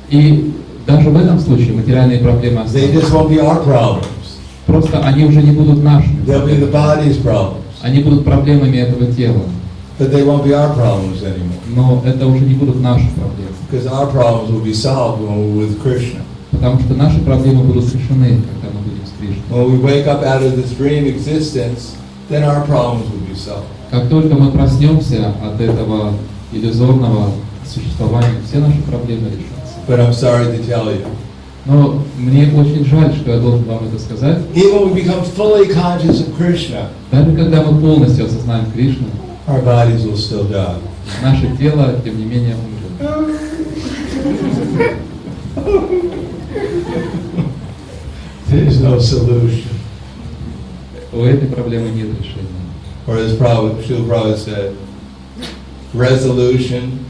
И даже в этом случае материальные проблемы They just останутся. won't be our problems. Просто они уже не будут нашими. They'll be the body's problems. Они будут проблемами этого тела. But they won't be our problems anymore. Но это уже не будут наши проблемы. Because our problems will be solved when we're with Krishna. Потому что наши проблемы будут решены, когда мы будем с Кришной. When we wake up out of this dream existence, then our problems will be solved. Как только мы проснемся от этого иллюзорного существования, все наши проблемы решатся. But I'm sorry to tell you, Но мне очень жаль, что я должен вам это сказать. even when we become fully conscious of Krishna, Даже когда мы полностью осознаем Кришну, our bodies will still die. наше тело, тем не менее, умрет. There's no solution. У этой проблемы нет решения. Or as Srila Prabhupada said, resolution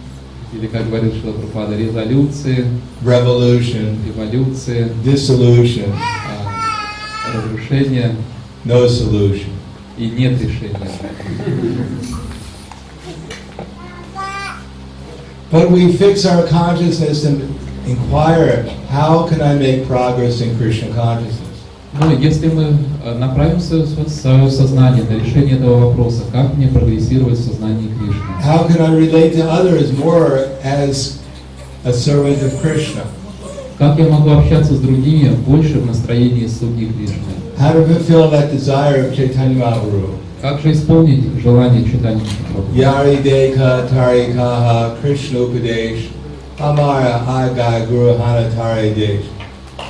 Или, как говорит Шрила Прабхупада, резолюции, revolution, эволюции, dissolution, разрушения no solution. и нет решения. But we fix our consciousness and inquire, how can I make progress in Krishna consciousness? Но если мы направим свое сознание на решение этого вопроса, как мне прогрессировать в сознании Кришны? How can I relate to others more as a servant of Krishna? Как я могу общаться с другими больше в настроении слуги Кришны? How to fulfill that desire of Chaitanya Mahaprabhu? Как же исполнить желание Чайтаньи Махапрабху? Yari Deka Tari Kaha Krishna Upadesh Amara Agai Guru Hana Tari Desh.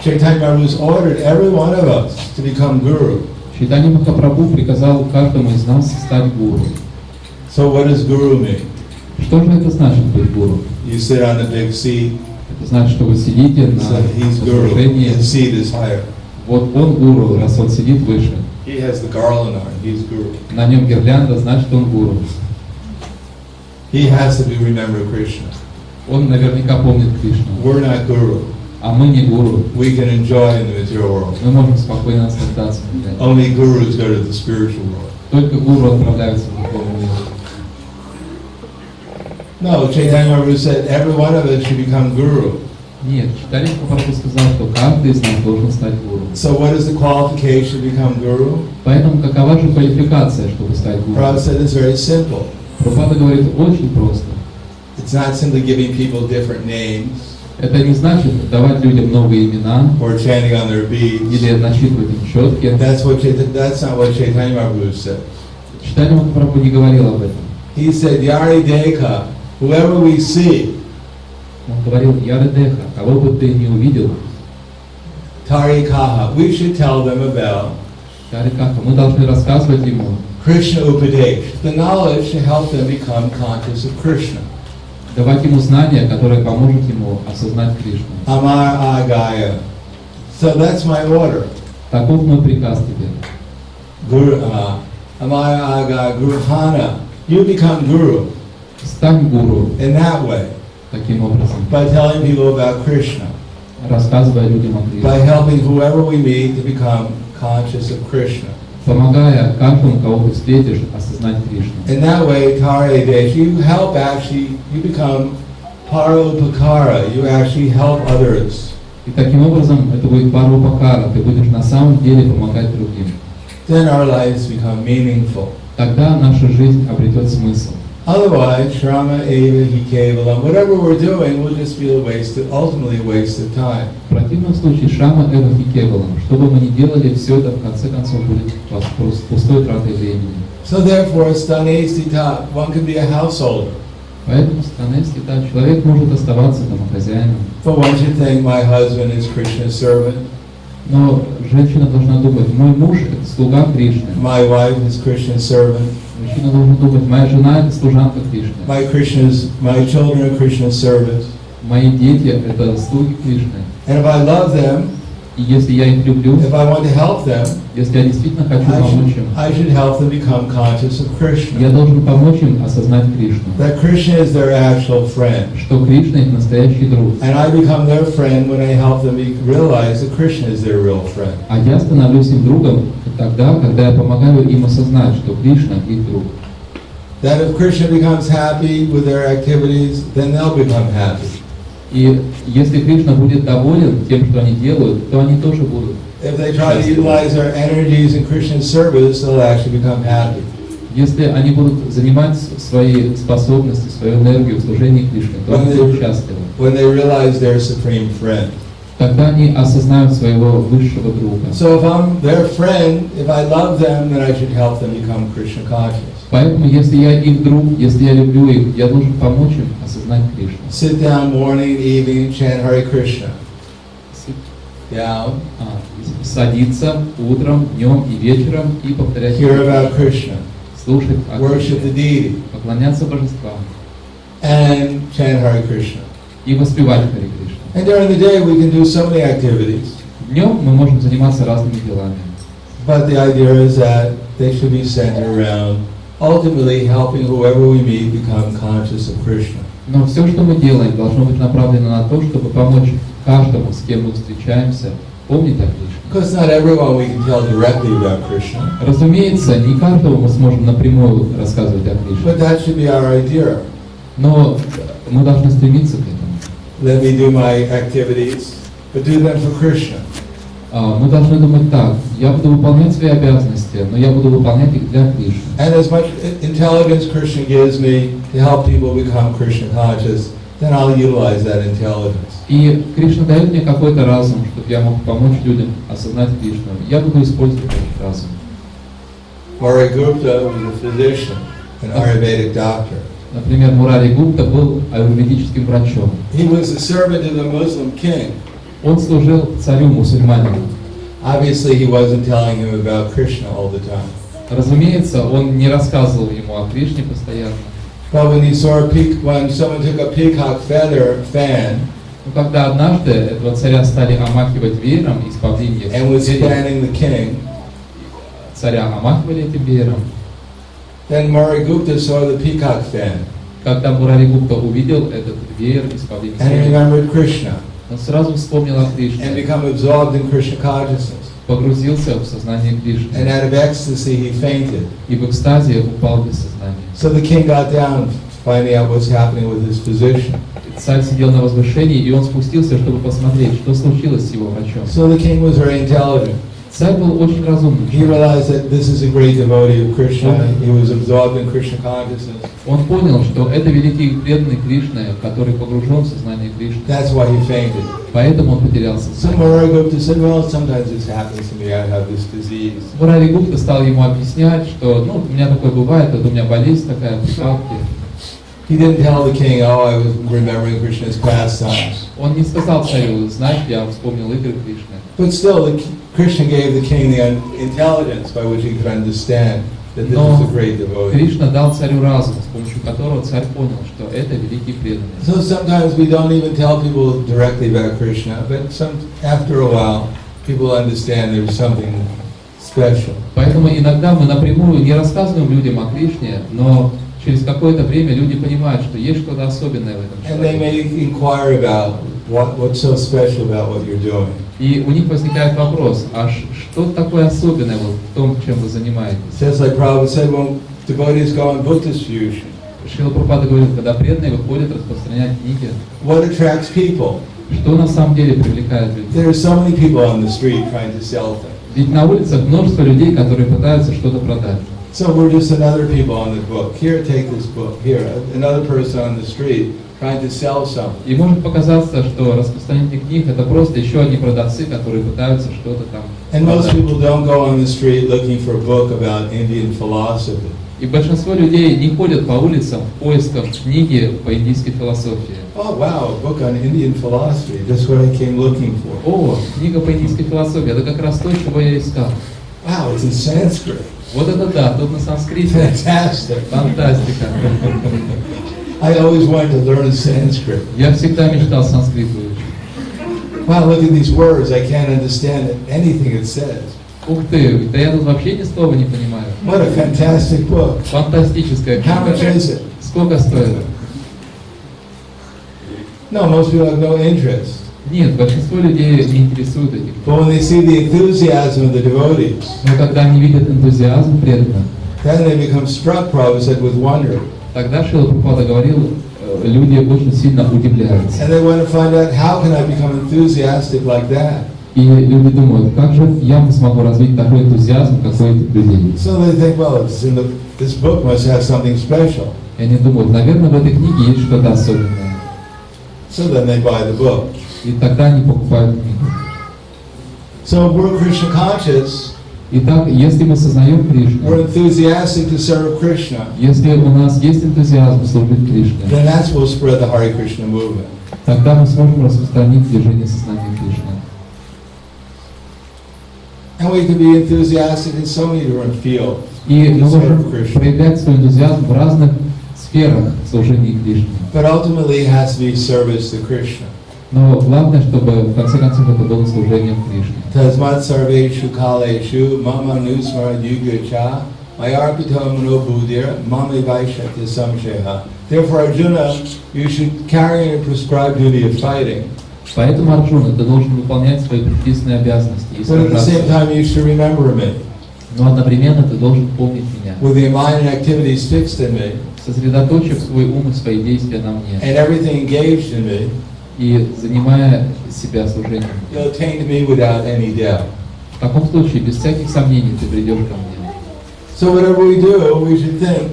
Chaitanya Mahaprabhu ordered every one of us to become guru. Чайтанья Махапрабху приказал каждому из нас стать гуру. So what does guru mean? Что же это значит быть гуру? You sit on the big seat, Это значит, что вы сидите на so he's guru, возвышении. his seat is higher. Вот он гуру, раз он сидит выше. He has the garland on, he's guru. На нем гирлянда, значит он гуру. He has to remember Krishna. Он наверняка помнит Кришну. We're not guru. А мы не гуру. We can enjoy in the material world. Мы можем спокойно наслаждаться. Only gurus go to the spiritual world. Только гуру отправляются в духовный мир. No, Chaitanya Mahaprabhu said every one of us should become guru. Нет, Чайтанья Махапрабху сказал, что каждый из нас должен стать гуру. So what is the qualification to become guru? Поэтому какова же квалификация, чтобы стать гуру? Prabhupada said it's very simple. Прабхупада говорит очень просто. It's not simply giving people different names Это не значит давать людям новые имена or chanting on their beads. или начитывать им четки. That's not what Chaitanya Mahaprabhu said. Чайтанья Махапрабху не говорил об этом. He said, Yari Deka, whoever we see, Он говорил, Яре Деха, кого бы ты не увидел, Tari Kaha, we should tell them about Тарикаха, мы должны рассказывать ему Krishna Upadesh, the knowledge to help them become conscious of Krishna. давать ему знания, которые поможет ему осознать Кришну. Amar Agaya. So that's my order. Таков мой приказ тебе. Guru, Amar Agaya Guruhana. You become guru Стань гуру in that way, таким образом, by telling people about Krishna, рассказывая людям о by Кришне, helping whoever we meet to become conscious of Krishna. помогая каждому, кого ты встретишь, осознать Кришну. In that way, Tare Desh, you help actually, you become Parupakara, you actually help others. И таким образом это будет парупакара, ты будешь на самом деле помогать другим. Then our lives become meaningful. Тогда наша жизнь обретет смысл. Otherwise, Shrama Eva Hikevalam, whatever we're doing will just be ultimately a waste of time. В противном случае Шама Эва Хикевалам, что бы мы ни делали, все это в конце концов будет пустой тратой времени. So therefore, Stanestita, one can be a householder. Поэтому страна скита человек может оставаться домохозяином. But one should think, my husband is Krishna's servant. Но женщина должна думать, мой муж это слуга Кришны. My wife is Krishna's servant. Мужчина должен думать, моя жена это служанка Кришны. My children are Krishna's servants. Мои дети это слуги Кришны. And if I love them, И если я их люблю, if I want to help them, если я действительно хочу помочь им, I should help them become conscious of я Krishna. должен помочь им осознать Кришну. That Krishna is their actual friend. Что Кришна их настоящий друг. And I become their friend when I help them realize that Krishna is their real friend. А я становлюсь им другом тогда, когда я помогаю им осознать, что Кришна их друг. That if Krishna becomes happy with their activities, then they'll become happy. И если Кришна будет доволен тем, что они делают, то они тоже будут. If they try to utilize their energies in Krishna's service, they'll actually become happy. Если они будут занимать свои способности, свою энергию в служении Кришне, то они будут счастливы. When they realize their supreme friend. Тогда они осознают своего высшего друга. So if I'm their friend, if I love them, then I should help them become Krishna conscious. Поэтому, если я их друг, если я люблю их, я должен помочь им осознать Кришну. Sit down morning, evening, chant Hare Krishna. Down. Садиться утром, днем и вечером и повторять. Hear about Krishna. Слушать о Worship the deity. поклоняться божествам. And chant Hare Krishna. И воспевать Харе Кришну. And during the day we can do so many activities. Днем мы можем заниматься разными делами. But the idea is that they should be centered around ultimately helping whoever we meet become conscious of Krishna. Но все, что мы делаем, должно быть направлено на то, чтобы помочь каждому, с кем мы встречаемся, помнить о Кришне. Because not everyone we can tell directly about Krishna. Разумеется, не каждому мы сможем напрямую рассказывать о Кришне. But that should be our idea. Но мы должны стремиться к этому. Let me do my activities, but do them for Krishna. Мы должны думать так: я буду выполнять свои обязанности, но я буду выполнять их для Кришны. And as much intelligence Krishna gives me to help people become Krishna conscious, then I'll utilize that intelligence. И Кришна дает мне какой-то разум, чтобы я мог помочь людям осознать Кришну. Я буду использовать этот разум. Murari Gupta was a physician, an Ayurvedic doctor. Например, Мурари Гупта был аюрведическим врачом. He was a servant of the Muslim king. Он служил царю-мусульманину. Obviously, he wasn't telling him about Krishna all the time. Разумеется, он не рассказывал ему о Кришне постоянно. But when when someone took a peacock feather fan Но когда однажды этого царя стали омахивать веером из павлиньих and was перьев, fanning the king, царя омахивали этим веером. then Murari Gupta saw the peacock fan Когда Мурари Гупта увидел этот веер из павлиньих and he перьев, remembered Krishna он сразу вспомнил о and Кришне, become absorbed in Krishna consciousness. погрузился в сознание And Кришны out of ecstasy, he fainted. и в экстазе упал без сознания. So the king got down, finding out what's happening with his physician. Царь сидел на возвышении, и он спустился, чтобы посмотреть, что случилось с его врачом. So the king was very intelligent. Царь был очень разумным. He realized that this is a great devotee of Krishna. He was absorbed in Krishna consciousness. Он понял, что это великий и преданный Кришна, который погружен в сознание Кришны. That's why he fainted. Поэтому он потерял So сознание. Murari Gupta said, well, sometimes this happens to me. I have this disease. Мурари Гупта стал ему объяснять, что у меня такое бывает, вот у меня болезнь такая, припадки. He didn't tell the king, oh, I was remembering Krishna's pastimes. Он не сказал царю: знаешь, я вспомнил игры Кришны. But still, Krishna gave the king the intelligence by which he could understand that this Но is a great devotee. Кришна дал царю разум, с помощью которого царь понял, что это великий преданный. So sometimes we don't even tell people directly about Krishna, but after a while, people understand there's something special. Поэтому иногда мы напрямую не рассказываем людям о Кришне, но через какое-то время люди понимают, что есть что-то особенное в этом And they человеке. may inquire about what's so special about what you're doing. И у них возникает вопрос: а что такое особенное вот в том, чем вы занимаетесь? Just like Prabhupada said, when devotees go on book distribution, Шрила Прабхупада говорит, когда преданные выходят распространять книги, what attracts people? что на самом деле привлекает людей? There are so many people on the street trying to sell things. Ведь на улицах множество людей, которые пытаются что-то продать. So we're just another people on the book. Here, take this book. Here, another person on the street trying to sell something. И может показаться, что распространение книг это просто еще одни продавцы, которые пытаются что-то там And most продать. people don't go on the street looking for a book about Indian philosophy. И большинство людей не ходят по улицам в поисках книги по индийской философии. Oh wow, a book on Indian philosophy. That's what I came looking for. О, книга по индийской философии, это как раз то, чего я искал. Wow, it's in Sanskrit. Вот это да, тут на санскрите. Fantastic. Фантастика. I always wanted to learn Sanskrit. Я всегда мечтал санскрит выучить. Wow, look at these words. I can't understand anything it says. Ух ты, да я тут вообще ни слова не понимаю. What a fantastic book. Фантастическая How much книга. is it? Сколько стоит? No, most people have no interest. Нет, большинство людей не интересует этих. But when they see the enthusiasm of the devotees, Но когда они видят энтузиазм преданных, then they become struck, Prabhupada said, with wonder. тогда Шрила Прабхупада говорил, люди очень сильно удивляются. And they want to find out, how can I become enthusiastic like that? И люди думают, как же я смогу развить такой энтузиазм, как у этих людей. So they think, well, this book must have something special. И они думают, наверное, в этой книге есть что-то особенное. So then they buy the book. И тогда они покупают книгу. So if we're Krishna conscious, Итак, если мы сознаем we're Кришну, enthusiastic to serve Krishna, если у нас есть энтузиазм служить Кришне, then that's will spread the Hare Krishna movement. тогда мы сможем распространить движение сознания Кришны. And we can be enthusiastic in so many different fields. И мы to serve можем Krishna. проявлять свой энтузиазм в разных сферах служения Кришне. But ultimately it has to be service to Krishna. Но главное, чтобы в конце концов это было служением Кришне. Tasmat sarveshu kaleshu mama nusmara yuga cha Mayarpito mano buddhira mame vaishakya samsheha. Therefore, Arjuna, you should carry a prescribed duty of fighting. Поэтому, Арджуна, ты должен выполнять свои предписанные обязанности и But at the same сражаться. time, you should remember me. Но одновременно ты должен помнить меня, With your mind and activities fixed in me, сосредоточив свой ум и свои действия на мне and everything engaged in me, и занимая себя служением. you'll attain to me without any doubt. В таком случае, без всяких сомнений, ты придешь ко мне. So whatever we do, we should think,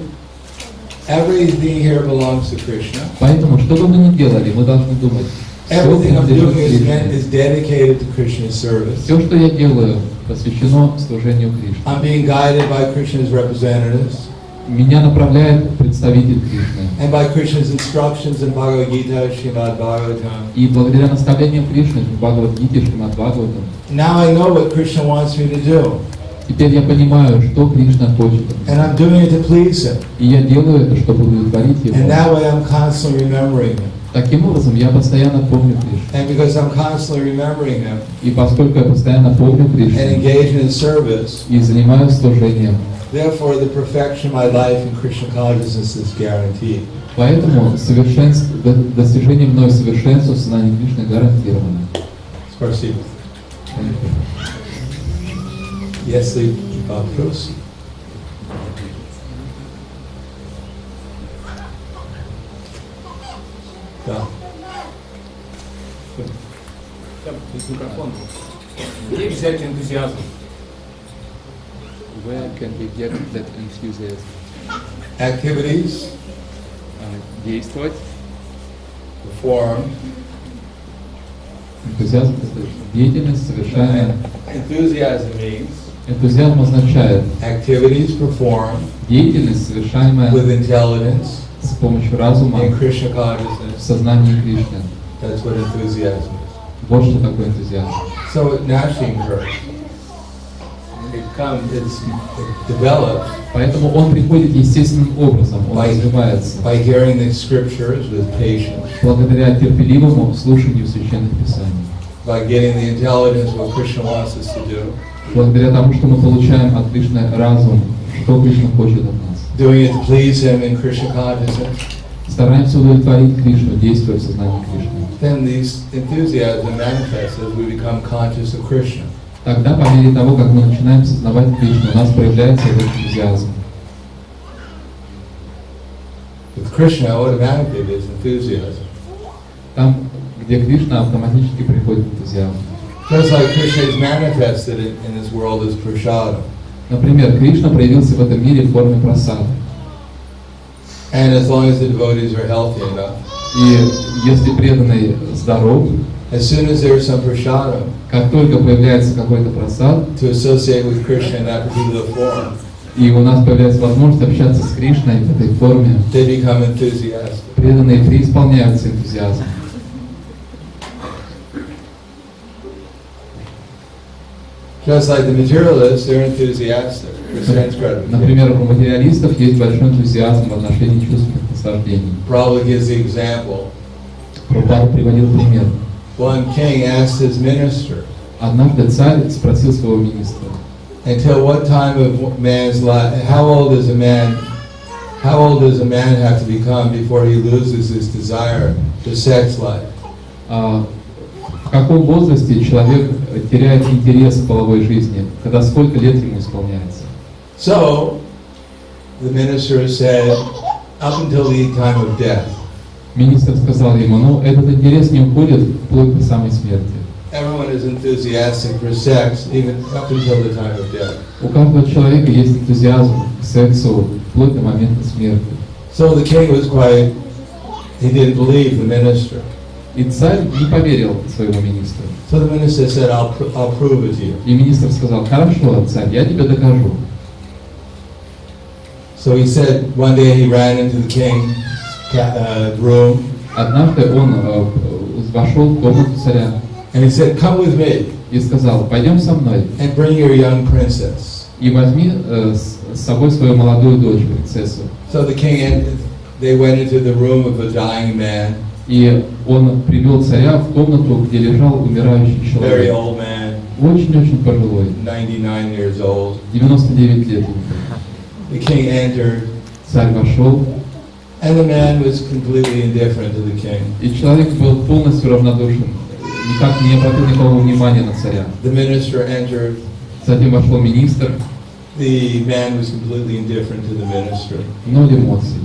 everything here belongs to Krishna. Поэтому, что бы мы ни делали, мы должны думать, все Everything I'm принадлежит doing Кришне. is dedicated to Krishna's service. Все, что я делаю, посвящено служению Кришне. I'm being guided by Krishna's representatives Меня направляет представитель Кришны. and by Krishna's instructions in Bhagavad Gita, Srimad Bhagavatam. И благодаря наставлениям Кришны в Бхагавад-гите, Шримад Бхагаватам, Now I know what Krishna wants me to do, теперь я понимаю, что Кришна хочет. and I'm doing it to please Him. И я делаю это, чтобы удовлетворить And Его. that way I'm constantly remembering Him. Таким образом, я постоянно помню Кришну. And because I'm constantly remembering Him И поскольку я постоянно помню and Кришну engaged in His service, и занимаюсь служением, therefore the perfection of my life in Krishna consciousness is guaranteed. поэтому достижение мной совершенства в сознании Кришны гарантировано. Спасибо. Если вопрос. Да. Где взять энтузиазм? Where can we get that enthusiasm? Activities Действовать. performed. Энтузиазм — это деятельность, совершаемая. Enthusiasm means Энтузиазм означает activities performed деятельность, совершаемая with intelligence с помощью разума in Krishna в consciousness. сознании Кришны. That's what enthusiasm is. Вот что такое энтузиазм. So it naturally occurs. It develops Поэтому он приходит естественным образом, он развивается by hearing the scriptures with patience, благодаря терпеливому слушанию священных писаний, by getting the intelligence of what Krishna wants us to do, благодаря тому, что мы получаем от Кришны разум, что Кришна хочет от нас. doing it to please Him in Krishna consciousness. Стараемся удовлетворить Кришну, действуя в сознании Кришны. Then these enthusiasm manifests as we become conscious of Krishna. Тогда, по мере того, как мы начинаем сознавать Кришну, у нас проявляется этот энтузиазм. With Krishna, automatically there's enthusiasm. Там, где Кришна, автоматически приходит энтузиазм. Just like Krishna is manifested in this world as prasada. Например, Кришна проявился в этом мире в форме прасада. And as long as the devotees are healthy enough, И если преданный здоров, as soon as there's some prasada как только появляется какой-то прасад, to associate with Krishna in that particular form, и у нас появляется возможность общаться с Кришной в этой форме, they become enthusiastic. преданные преисполняются энтузиазмом. Just like the materialists, they're enthusiastic for sense gratification. Например, у материалистов есть большой энтузиазм в отношении чувственных наслаждений. Prabhupada gives the example. Прабхупада приводил пример. One king asked his minister, Однажды царь спросил своего министра: until what time of man's life, how old does a man have to become before he loses his desire for sex life? в каком возрасте человек теряет интерес к половой жизни, когда сколько лет ему исполняется? So, the minister said, up until the time of death. Министр сказал ему: ну, этот интерес не уходит вплоть до самой смерти. Everyone is enthusiastic for sex, even up until the time of death. У каждого человека есть энтузиазм к сексу вплоть до момента смерти. So the king was he didn't believe the minister. И царь не поверил своему министру. So the minister said, I'll prove it to you. И министр сказал: хорошо, царь, я тебе докажу. So he said, one day he ran into the king's room. Однажды он вошел в комнату царя. And he said, come with me. И сказал: пойдем со мной. And bring your young princess. И возьми с собой свою молодую дочь, принцессу. So the king they went into the room of a dying man. И он привел царя в комнату, где лежал умирающий Very человек. old man. Очень-очень пожилой. 99 years old. 99 лет ему. The king entered, Царь вошел, and the man was completely indifferent to the king. и человек был полностью равнодушен, никак не обратил никакого внимания на царя. The minister entered. Затем вошел министр, The man was completely indifferent to the minister. ноль эмоций.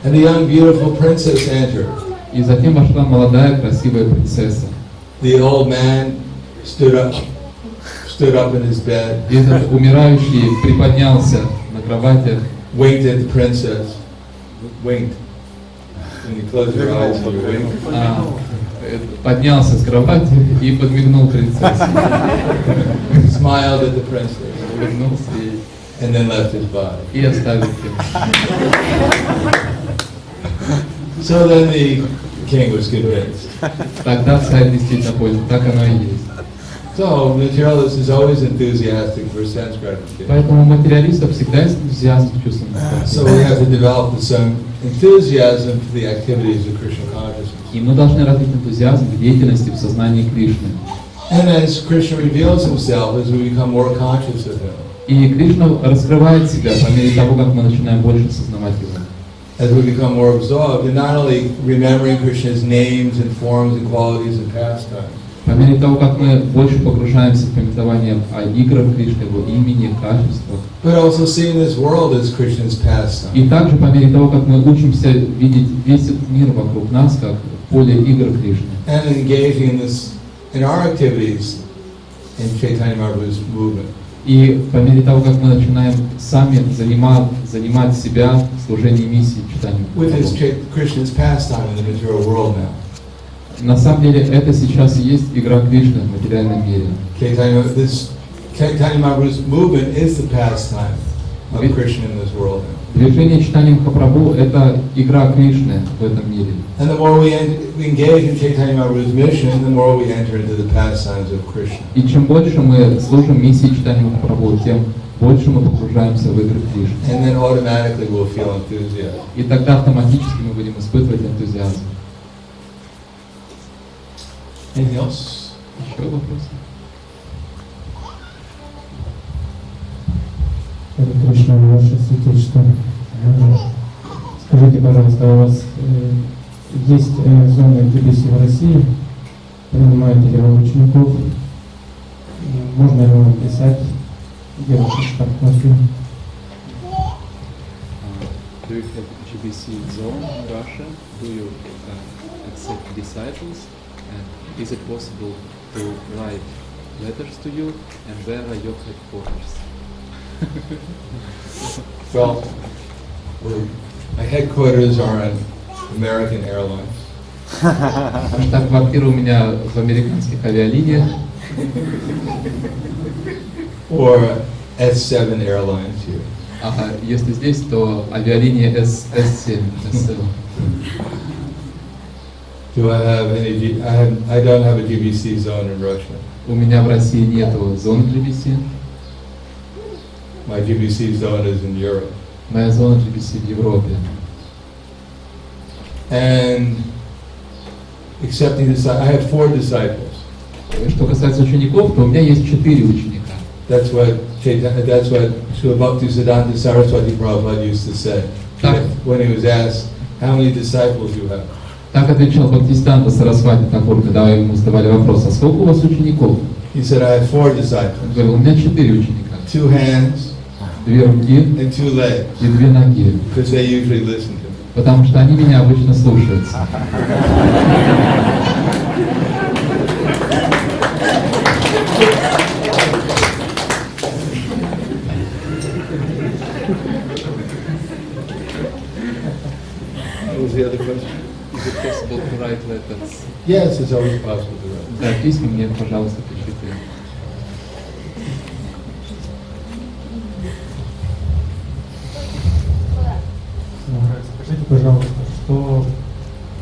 And the young, beautiful princess entered. И затем вошла молодая красивая принцесса. The old man stood up in his bed, И этот умирающий приподнялся на кровати, winked at the princess. Winked. When you close your eyes, you wink. Поднялся с кровати и подмигнул принцессе. Smiled at the princess. Улыбнулся ей And then left his body. и оставил тело. So then the king was convinced. Тогда царь действительно понял, так оно и есть. So materialist is always enthusiastic for sense gratification. Поэтому у материалистов всегда есть энтузиазм к чувствам So we наслаждения. have to develop some enthusiasm for the activities of Krishna consciousness. И мы должны развить энтузиазм к деятельности в сознании Кришны. And as Krishna reveals himself, as we become more conscious of him, И Кришна раскрывает себя по мере того, как мы начинаем больше сознавать его. as we become more absorbed in not only remembering Krishna's names and forms and qualities and pastimes, По мере того, как мы больше погружаемся в пометование о играх Кришны, его имени, качествах, but also seeing this world as Krishna's pastime. и также по мере того, как мы учимся видеть весь этот мир вокруг нас, как поле игр Кришны, And engaging in our activities in Chaitanya Mahaprabhu's movement. и по мере того, как мы начинаем сами занимать себя в служении миссии читания. Which is Krishna's pastime in the material world now. На самом деле это сейчас и есть игра Кришны в материальном мире. Chaitanya Mahaprabhu's movement is the pastime of Krishna in this world now. Движение читания Махапрабху – это игра Кришны в этом мире. And the more we engage in Chaitanya Mahaprabhu's mission, the more we enter into the pastimes of Krishna. И чем больше мы служим миссии читания Махапрабху, тем больше мы погружаемся в игры Кришны. And then automatically we'll feel enthusiasm. И тогда автоматически мы будем испытывать энтузиазм. Anything else? Еще вопросы? Кришна, ваше святейшество. Скажите, пожалуйста, у вас есть зоны GBC в России? Принимаете ли вы учеников? Можно ли вам писать, делать штат внутри? Do you have GBC zone in Russia? Do you accept disciples? And is it possible to write letters to you? And where are your headquarters? Well, my headquarters are on American Airlines. Штаб-квартира у меня в американских авиалиниях. Or S7 Airlines here. А если здесь, то авиалиния S7. Do I have any? I don't have a GBC zone in Russia. У меня в России нету зоны GBC. My GBC zone is in Europe. Моя зона GBC в Европе. And accepting I have 4 disciples. Что касается учеников, то у меня есть 4 ученика. That's what Srila Bhaktivinoda Saraswati Prabhupada used to say when he was asked, "How many disciples you have?" Так отвечал Бхактивиданта Сарасвати Такур, когда ему задавали вопрос: а сколько у вас учеников? He said, "I have 4 Он disciples, говорил: у меня 4 ученика, 2 hands 2 руки and 2 legs, и 2 ноги, because they usually listen to me." потому что они меня обычно слушаются. What was the other question? Is it possible to write letters? Yes, it's always possible to write. Да, письма мне, пожалуйста, пишите. Скажите, пожалуйста, что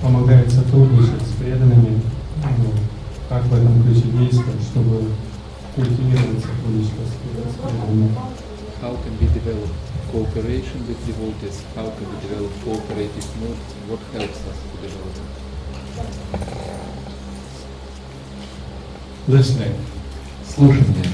помогает сотрудничать с преданными, как в этом ключе действовать, чтобы культивировать сотрудничество с преданными? How can we develop cooperation with devotees? How can we develop cooperative mood? What helps us to develop it? Listening. Слушание.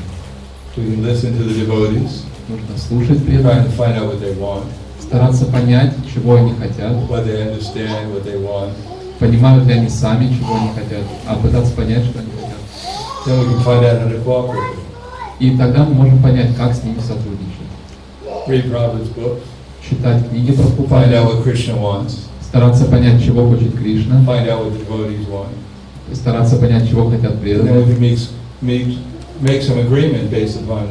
We can listen to the devotees. Нужно слушать trying преданных, to find out what they want, стараться понять, чего они хотят, what they understand, what they want. понимают ли они сами, чего они хотят, а пытаться понять, что они хотят. Then we can find out how to cooperate. И тогда мы можем понять, как с ними сотрудничать. Read Prabhupada's books, Читать книги find out Прабхупады, what Krishna wants, стараться понять, чего хочет Кришна, find out what the devotees want. стараться понять, чего хотят And then преданные. we can make some agreement based upon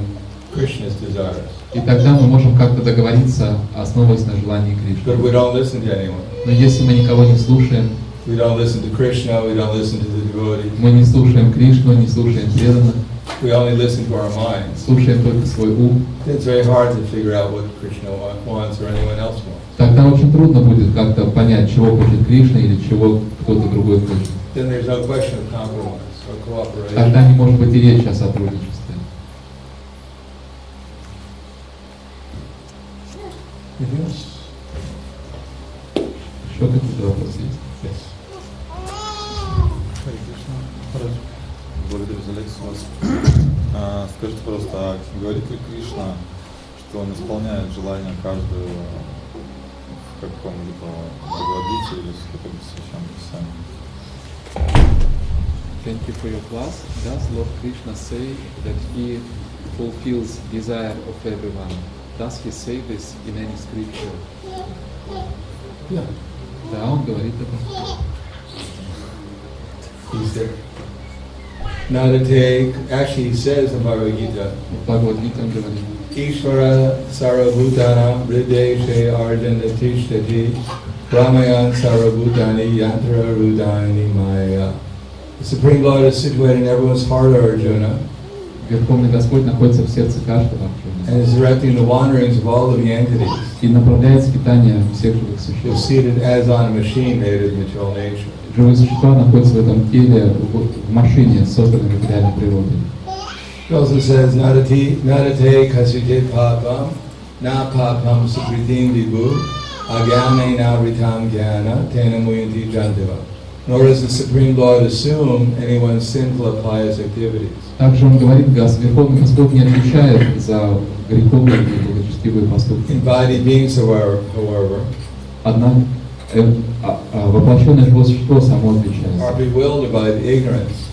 Krishna's desires. И тогда мы можем как-то договориться, основываясь на желании But Кришны. we don't listen to anyone. Но если мы никого не слушаем, We don't listen to Krishna, we don't listen to the devotees. мы не слушаем Кришну, не слушаем преданных, We only listen to our minds. слушаем только свой ум, It's very hard to figure out what Krishna wants or anyone else wants. тогда очень трудно будет как-то понять, чего хочет Кришна или чего кто-то другой хочет. Then there's no question of compromise or cooperation. Тогда не может быть и речи о сотрудничестве. Anything else? Еще какие-то вопросы есть? Yes. Благодарю за лекцию вас. Скажите, пожалуйста, а говорит ли Кришна, что он исполняет желания каждого в каком-либо Бхагавадгите или в каком-то священном писании? Thank you for your class. Does Lord Krishna say that he fulfills desire of everyone? Does he say this in any scripture? Yeah. Да, он говорит это. He's there. Not to take, actually he says in Bhagavad Gita, В Бхагавад-гите он говорит: Ishvara sarvabhutana vrideshe arjana tishtati Ramayan sarvabhutani yantra rudani maya. The Supreme Lord is situated in everyone's heart, Arjuna, Верховный Господь находится в сердце каждого and Арджуны is directing the wanderings of all living entities. и направляет скитание всех живых They're существ. seated as on a machine made of material nature. Живые существа находятся в этом теле, в машине, созданной материальной природой. It also says, Nadate kasujit papam, na papam supritim vibhu, agyane na ritam gyana, tena muyanti jantiva. Nor does the Supreme Lord assume anyone's sinful or pious activities. Также он говорит, Верховный Господь не отвечает за греховные и благочестивые поступки. Embodied beings, however, Однако воплощенное живое существо само are отвечает. bewildered by the ignorance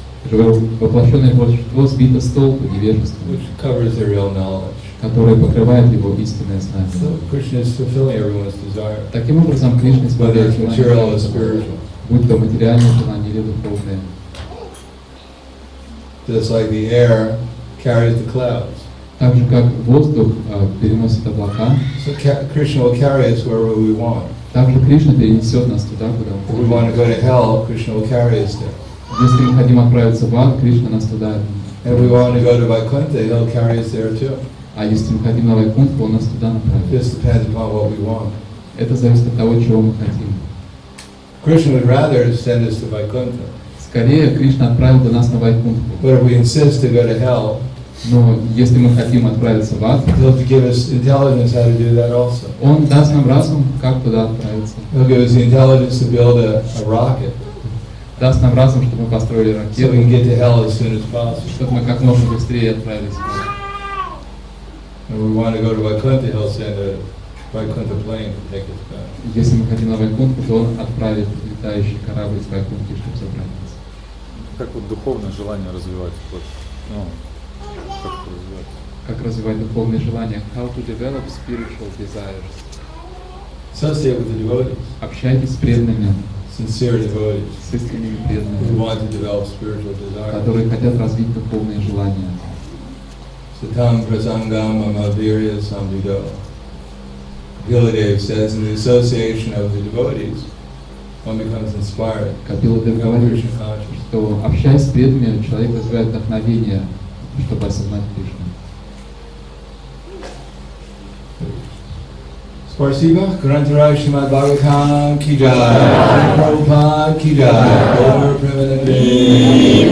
Воплощенное живое существо сбито с толку невежеством, which covers their real knowledge. которое покрывает его истинное знание. So Krishna is fulfilling everyone's desire, Таким образом, Кришна whether исполняет it's material or желания, spiritual. будь то материальные желания или духовные. Just like the air carries the clouds. Так же, как воздух переносит облака, So Krishna will carry us wherever we want. так же Кришна перенесет нас туда, куда If we он want to хочет. go to hell, Krishna will carry us there. Если мы хотим отправиться в ад, Кришна нас туда. If we want to go to Vaikuntha, he'll carry us there too. А если мы хотим на Вайкунтху, он нас туда It направит. just depends upon what we want. Это зависит от того, чего мы хотим. Krishna would rather send us to Vaikuntha. Скорее, Кришна отправил бы нас на Вайкунтху. But if we insist to go to hell, Но если мы хотим отправиться в ад, he'll give us intelligence how to do that also. он даст нам разум, как туда отправиться. He'll give us the intelligence to build a rocket Даст нам разум, чтобы мы построили so we ракету, can get to hell as soon as possible. чтобы мы как можно быстрее отправились в ад. If we want to go to Vaikuntha, he'll send a Vaikuntha plane to take us back. Если мы хотим на Вайкунтху, то он отправит летающий корабль с Вайкунтхи, чтобы забрать нас. Как вот духовное желание развивать? Вот, ну, как это развивать? Как развивать духовные желания? How to develop spiritual desires. Associate with the devotees, Общайтесь с преданными, sincere devotees, с искренними who преданными, want to develop spiritual desires. которые хотят развить духовные желания. Satam prasangam amavirya samvido. Kapila says, in the association of the devotees, one becomes inspired. Капила Дев говорит, что общаясь с преданными, человек развивает вдохновение, чтобы осознать Кришну. Spasiba, Grantaraj Srimad Bhagavatam ki jai, Prabhupada ki jai, Gaur Premanande.